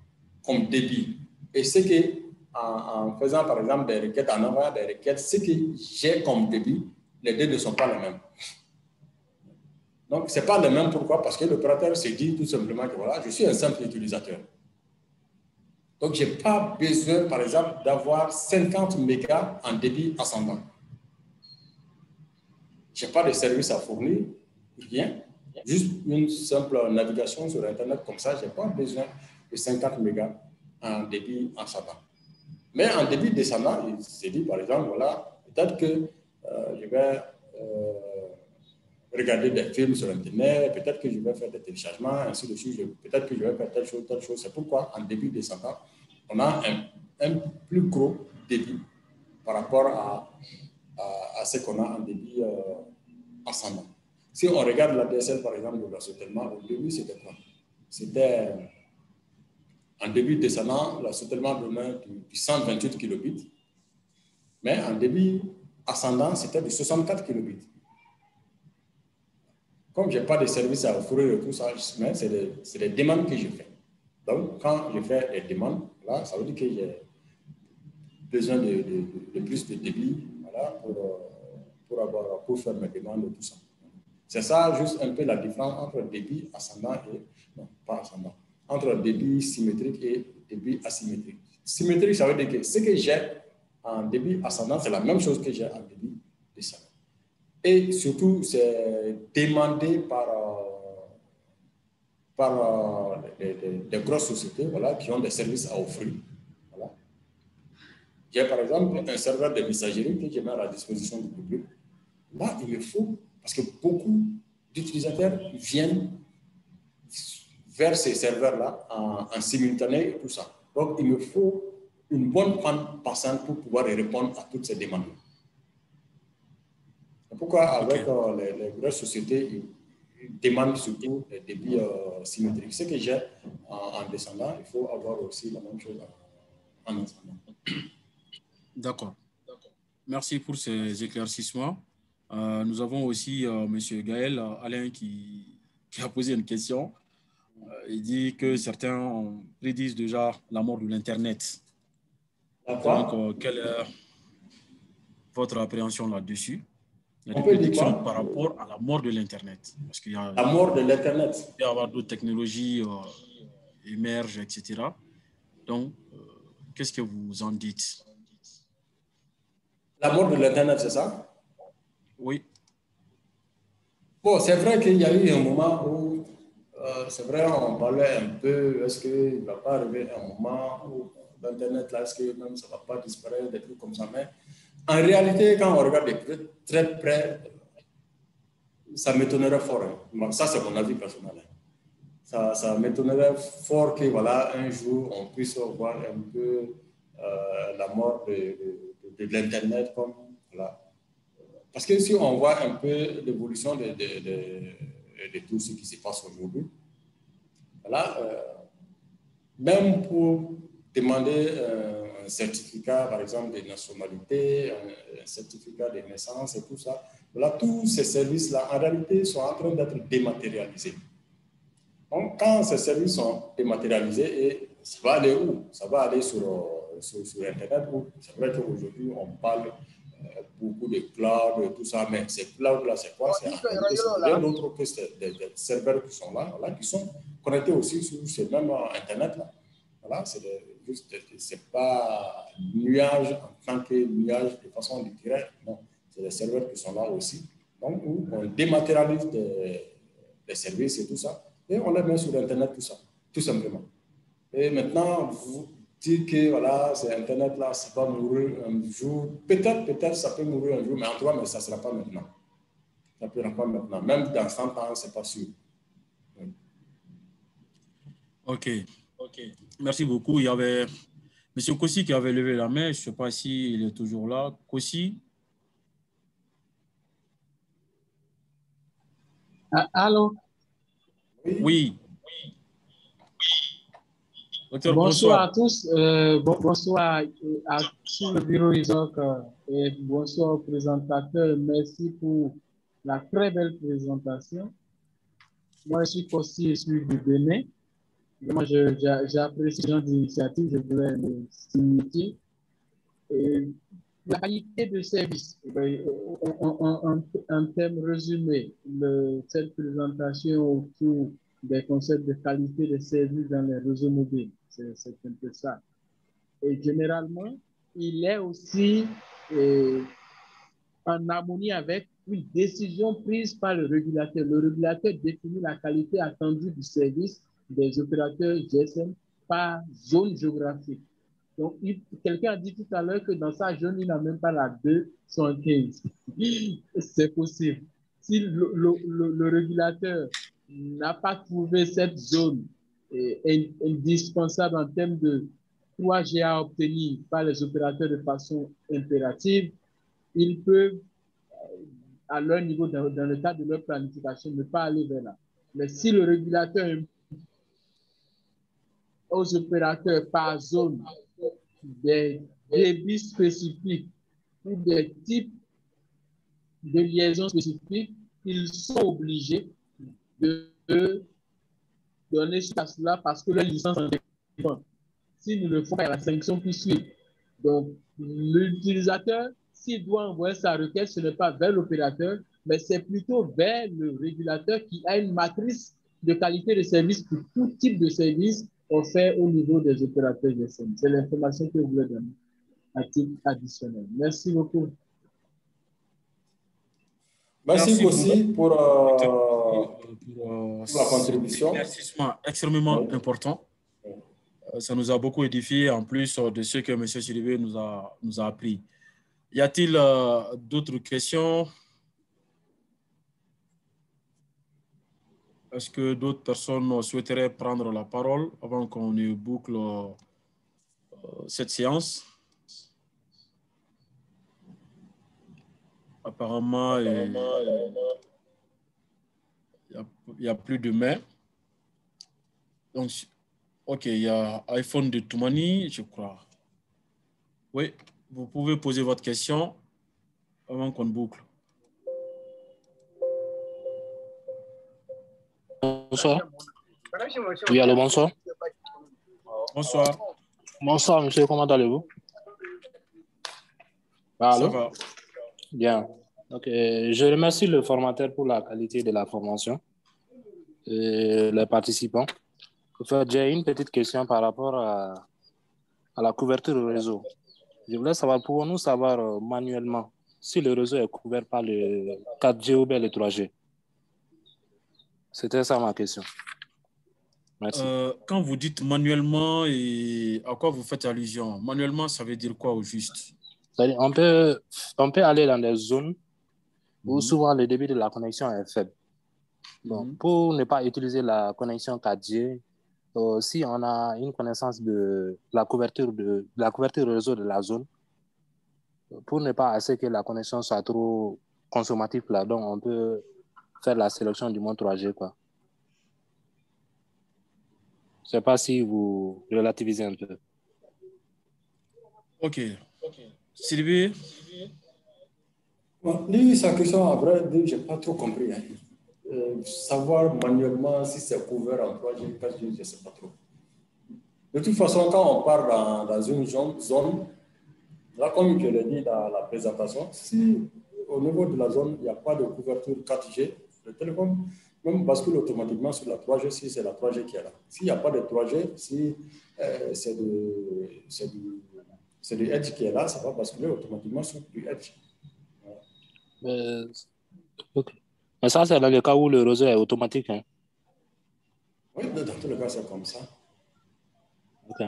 comme débit et ce que, en faisant par exemple des requêtes, en envoyant des requêtes, ce que j'ai comme débit, les deux ne sont pas les mêmes. Donc, ce n'est pas le même. Pourquoi? Parce que l'opérateur se dit tout simplement que voilà, je suis un simple utilisateur. Donc, je n'ai pas besoin, par exemple, d'avoir 50 mégas en débit ascendant. Je n'ai pas de service à fournir, rien. Juste une simple navigation sur Internet comme ça, je n'ai pas besoin de 50 mégas en débit ascendant. Mais en débit descendant, il s'est dit, par exemple, voilà, peut-être que je vais regarder des films sur Internet, peut-être que je vais faire des téléchargements, ainsi de suite, peut-être que je vais faire telle chose. C'est pourquoi, en débit descendant, on a un plus gros débit par rapport à ce qu'on a en débit ascendant. Si on regarde la DSL, par exemple, de l'assoutellement, au début, c'était quoi? C'était en débit descendant, l'assoutellement donnait du 128 kilobits, mais en débit ascendant, c'était du 64 kilobits. Comme je n'ai pas de service à offrir et tout ça, mais c'est des demandes que je fais. Donc, quand je fais des demandes, là, ça veut dire que j'ai besoin de plus de débit, voilà, pour faire mes demandes et tout ça. C'est ça, juste un peu la différence entre débit ascendant et... Non, pas ascendant. Entre débit symétrique et débit asymétrique. Symétrique, ça veut dire que ce que j'ai en débit ascendant, c'est la même chose que j'ai en débit descendant. Et surtout, c'est demandé par des grosses sociétés, voilà, qui ont des services à offrir. Voilà. J'ai par exemple un serveur de messagerie que je mets à la disposition du public. Là, il me faut, parce que beaucoup d'utilisateurs viennent vers ces serveurs-là en simultané et tout ça. Donc, il me faut une bonne bande passante pour pouvoir répondre à toutes ces demandes. Pourquoi avec les grosses sociétés, ils demandent surtout des débits symétriques. Ce que j'ai en descendant, il faut avoir aussi la même chose en ascendant. D'accord. Merci pour ces éclaircissements. Nous avons aussi M. Gaël Alain qui a posé une question. Il dit que certains prédisent déjà la mort de l'Internet. Donc, quelle est votre appréhension là-dessus? Il y a des prédictions par rapport à la mort de l'Internet. Parce qu'il y a la mort de l'Internet. Il peut y avoir d'autres technologies émergent, etc. Donc, qu'est-ce que vous en dites? La mort de l'Internet, c'est ça? Oui. Bon, c'est vrai qu'il y a eu un moment où, c'est vrai, on parlait un peu, est-ce qu'il ne va pas arriver un moment où l'Internet, là, est-ce que même ça ne va pas disparaître, des trucs comme ça. Mais en réalité, quand on regarde de très près, ça m'étonnerait fort. Hein. Ça, c'est mon avis personnel. Ça m'étonnerait fort que, voilà, un jour, on puisse voir un peu la mort de l'Internet comme, voilà. Parce que si on voit un peu l'évolution de tout ce qui se passe aujourd'hui, voilà, même pour demander un certificat, par exemple, de nationalité, un certificat de naissance et tout ça, voilà, tous ces services-là, en réalité, sont en train d'être dématérialisés. Donc, quand ces services sont dématérialisés, et ça va aller où? Ça va aller sur Internet. C'est vrai qu'aujourd'hui, on parle beaucoup de cloud et tout ça, mais ces clouds-là, c'est quoi? C'est rien d'autre que des serveurs qui sont là, voilà, qui sont connectés aussi sur ce même Internet-là. Voilà, c'est juste, c'est pas nuage en tant que nuage de façon directe, non. C'est les serveurs qui sont là aussi. Donc, on dématérialise des services et tout ça, et on les met sur Internet, tout ça, tout simplement. Et maintenant, vous dites que voilà, c'est Internet là, ça va mourir un jour. Peut-être ça peut mourir un jour, mais en tout cas, mais ça ne sera pas maintenant. Ça ne sera pas maintenant. Même dans 100 ans, ce n'est pas sûr. Oui. OK. Merci beaucoup. Il y avait M. Kossi qui avait levé la main. Je ne sais pas s'il est toujours là. Kossi? Allô? Oui. Docteur, bonsoir à tous. Bonsoir à tout le bureau ISOC et bonsoir au présentateur. Merci pour la très belle présentation. Moi, je suis Kossi, je suis du Bénin. Moi, j'apprécie ce genre d'initiative, je voulais le signifier. La qualité de service, un thème résumé, cette présentation autour des concepts de qualité de service dans les réseaux mobiles, c'est un peu ça. Et généralement, il est aussi en harmonie avec une décision prise par le régulateur. Le régulateur définit la qualité attendue du service des opérateurs GSM par zone géographique. Donc, quelqu'un a dit tout à l'heure que dans sa zone, il n'a même pas la 215. C'est possible. Si le régulateur n'a pas trouvé cette zone indispensable en termes de 3G à obtenir par les opérateurs de façon impérative, ils peuvent, à leur niveau, dans le cadre de leur planification, ne pas aller vers là. Mais si le régulateur aux opérateurs par zone des débits spécifiques ou des types de liaisons spécifiques, ils sont obligés de donner suite à cela parce que leur licence en dépend. S'ils ne le font pas, il y a la sanction qui suit. Donc, l'utilisateur, s'il doit envoyer sa requête, ce n'est pas vers l'opérateur, mais c'est plutôt vers le régulateur qui a une matrice de qualité de service pour tout type de service offert au niveau des opérateurs GSM. C'est l'information que je voulais donner à titre additionnel. Merci beaucoup. Merci aussi pour la contribution. Éclaircissement extrêmement important. Ça nous a beaucoup édifié en plus de ce que M. Sidibé nous a appris. Y a-t-il d'autres questions? Est-ce que d'autres personnes souhaiteraient prendre la parole avant qu'on ne boucle cette séance? Apparemment, il n'y a plus de mains. Donc, OK, il y a iPhone de Toumani, je crois. Oui, vous pouvez poser votre question avant qu'on boucle. Bonsoir. Oui, allô, bonsoir. Bonsoir. Bonsoir, monsieur, comment allez-vous? Ça va. Bien. Donc, je remercie le formateur pour la qualité de la formation et les participants. En fait, j'ai une petite question par rapport à la couverture au réseau. Je voulais savoir, pouvons-nous savoir manuellement si le réseau est couvert par le 4G ou bien le 3G? C'était ça ma question. Merci. Quand vous dites manuellement, et à quoi vous faites allusion? Manuellement, ça veut dire quoi au juste? On peut aller dans des zones où souvent le débit de la connexion est faible. Donc, pour ne pas utiliser la connexion 4G, si on a une connaissance de la couverture réseau de la zone, pour ne pas assez que la connexion soit trop consommative là, donc on peut faire la sélection du mode 3G, quoi. Je ne sais pas si vous relativisez un peu. OK. Sylvie? Lui, sa question, à vrai dire, je n'ai pas trop compris. Hein. Savoir manuellement si c'est couvert en 3G, 4G, je ne sais pas trop. De toute façon, quand on part dans une zone, là, comme je l'ai dit dans la présentation, si au niveau de la zone, il n'y a pas de couverture 4G, le téléphone même bascule automatiquement sur la 3G si c'est la 3G qui est là. S'il n'y a pas de 3G, si c'est du Edge qui est là, ça va basculer automatiquement sur du Edge. Okay. Mais ça, c'est dans le cas où le réseau est automatique. Hein? Oui, dans tous les cas, c'est comme ça. Ok.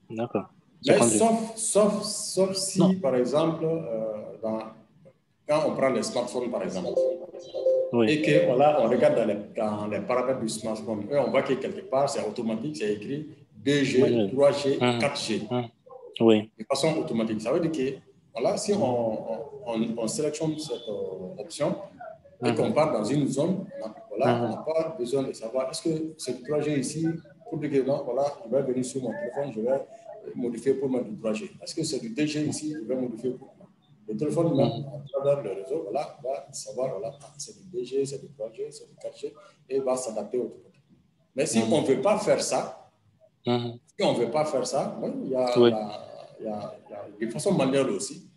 D'accord. Mais sauf si, non. Par exemple, quand on prend les smartphones, par exemple, oui. Et que voilà, on regarde dans les paramètres du smartphone, et on voit que quelque part, c'est automatique, c'est écrit 2G, 3G, 4G. Oui. De façon automatique. Ça veut dire que voilà, si on sélectionne cette option et qu'on part dans une zone, voilà, on n'a pas besoin de savoir est-ce que ce 3G ici, pour dire que non, voilà, je vais venir sur mon téléphone, je vais modifier pour mettre du 3G. Est-ce que c'est du 2G ici, je vais modifier pour moi. Le téléphone, même à travers le réseau, voilà, va savoir, voilà, c'est du 2G, c'est du 3G, c'est du 4G, et va s'adapter automatiquement. Mais si on ne veut pas faire ça, oui, il y a des façons manuelles aussi.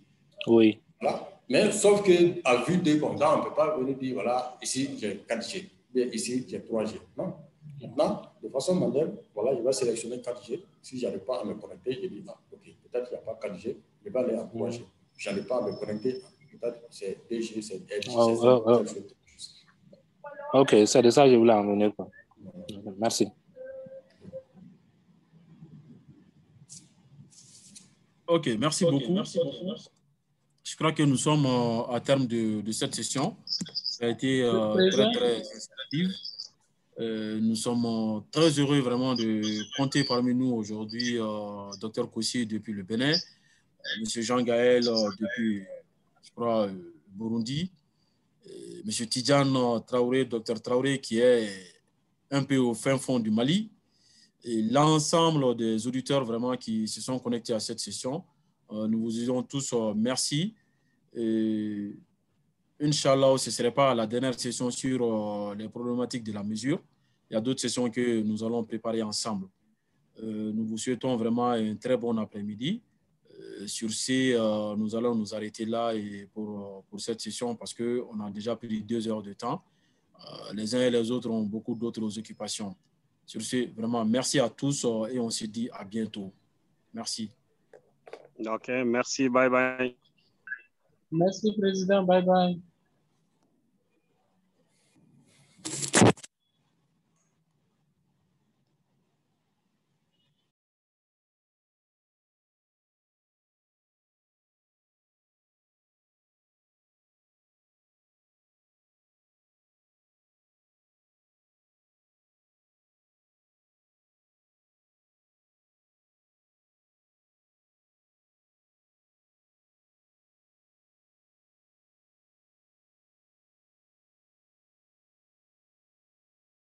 Oui. Voilà. Mais sauf qu'à vue de comme ça, on ne peut pas venir dire, voilà, ici j'ai 4G, bien ici j'ai 3G. Non. Maintenant, de façon manuelle, voilà, je vais sélectionner 4G. Si je n'arrive pas à me connecter, je dis, ah, ok, peut-être qu'il n'y a pas 4G, je vais aller à 3G. Je n'arrive pas à me connecter, peut-être c'est 2G, c'est Edge, Ok, c'est de ça que je voulais en venir. Merci. Ok, merci beaucoup. Je crois que nous sommes à terme de cette session. Ça a été très instructive. Nous sommes très heureux vraiment de compter parmi nous aujourd'hui Dr Kossi depuis le Bénin, M. Jean-Gaël depuis, je crois, Burundi, M. Tidjane Traoré, Dr Traoré, qui est un peu au fin fond du Mali, et l'ensemble des auditeurs vraiment qui se sont connectés à cette session. Nous vous disons tous merci. Et Inch'Allah, ce ne serait pas la dernière session sur les problématiques de la mesure. Il y a d'autres sessions que nous allons préparer ensemble. Nous vous souhaitons vraiment un très bon après-midi. Sur ce, nous allons nous arrêter là et pour cette session parce qu'on a déjà pris 2 heures de temps. Les uns et les autres ont beaucoup d'autres occupations. Sur ce, vraiment, merci à tous et on se dit à bientôt. Merci. OK, merci. Bye bye. Merci, Président. Bye bye.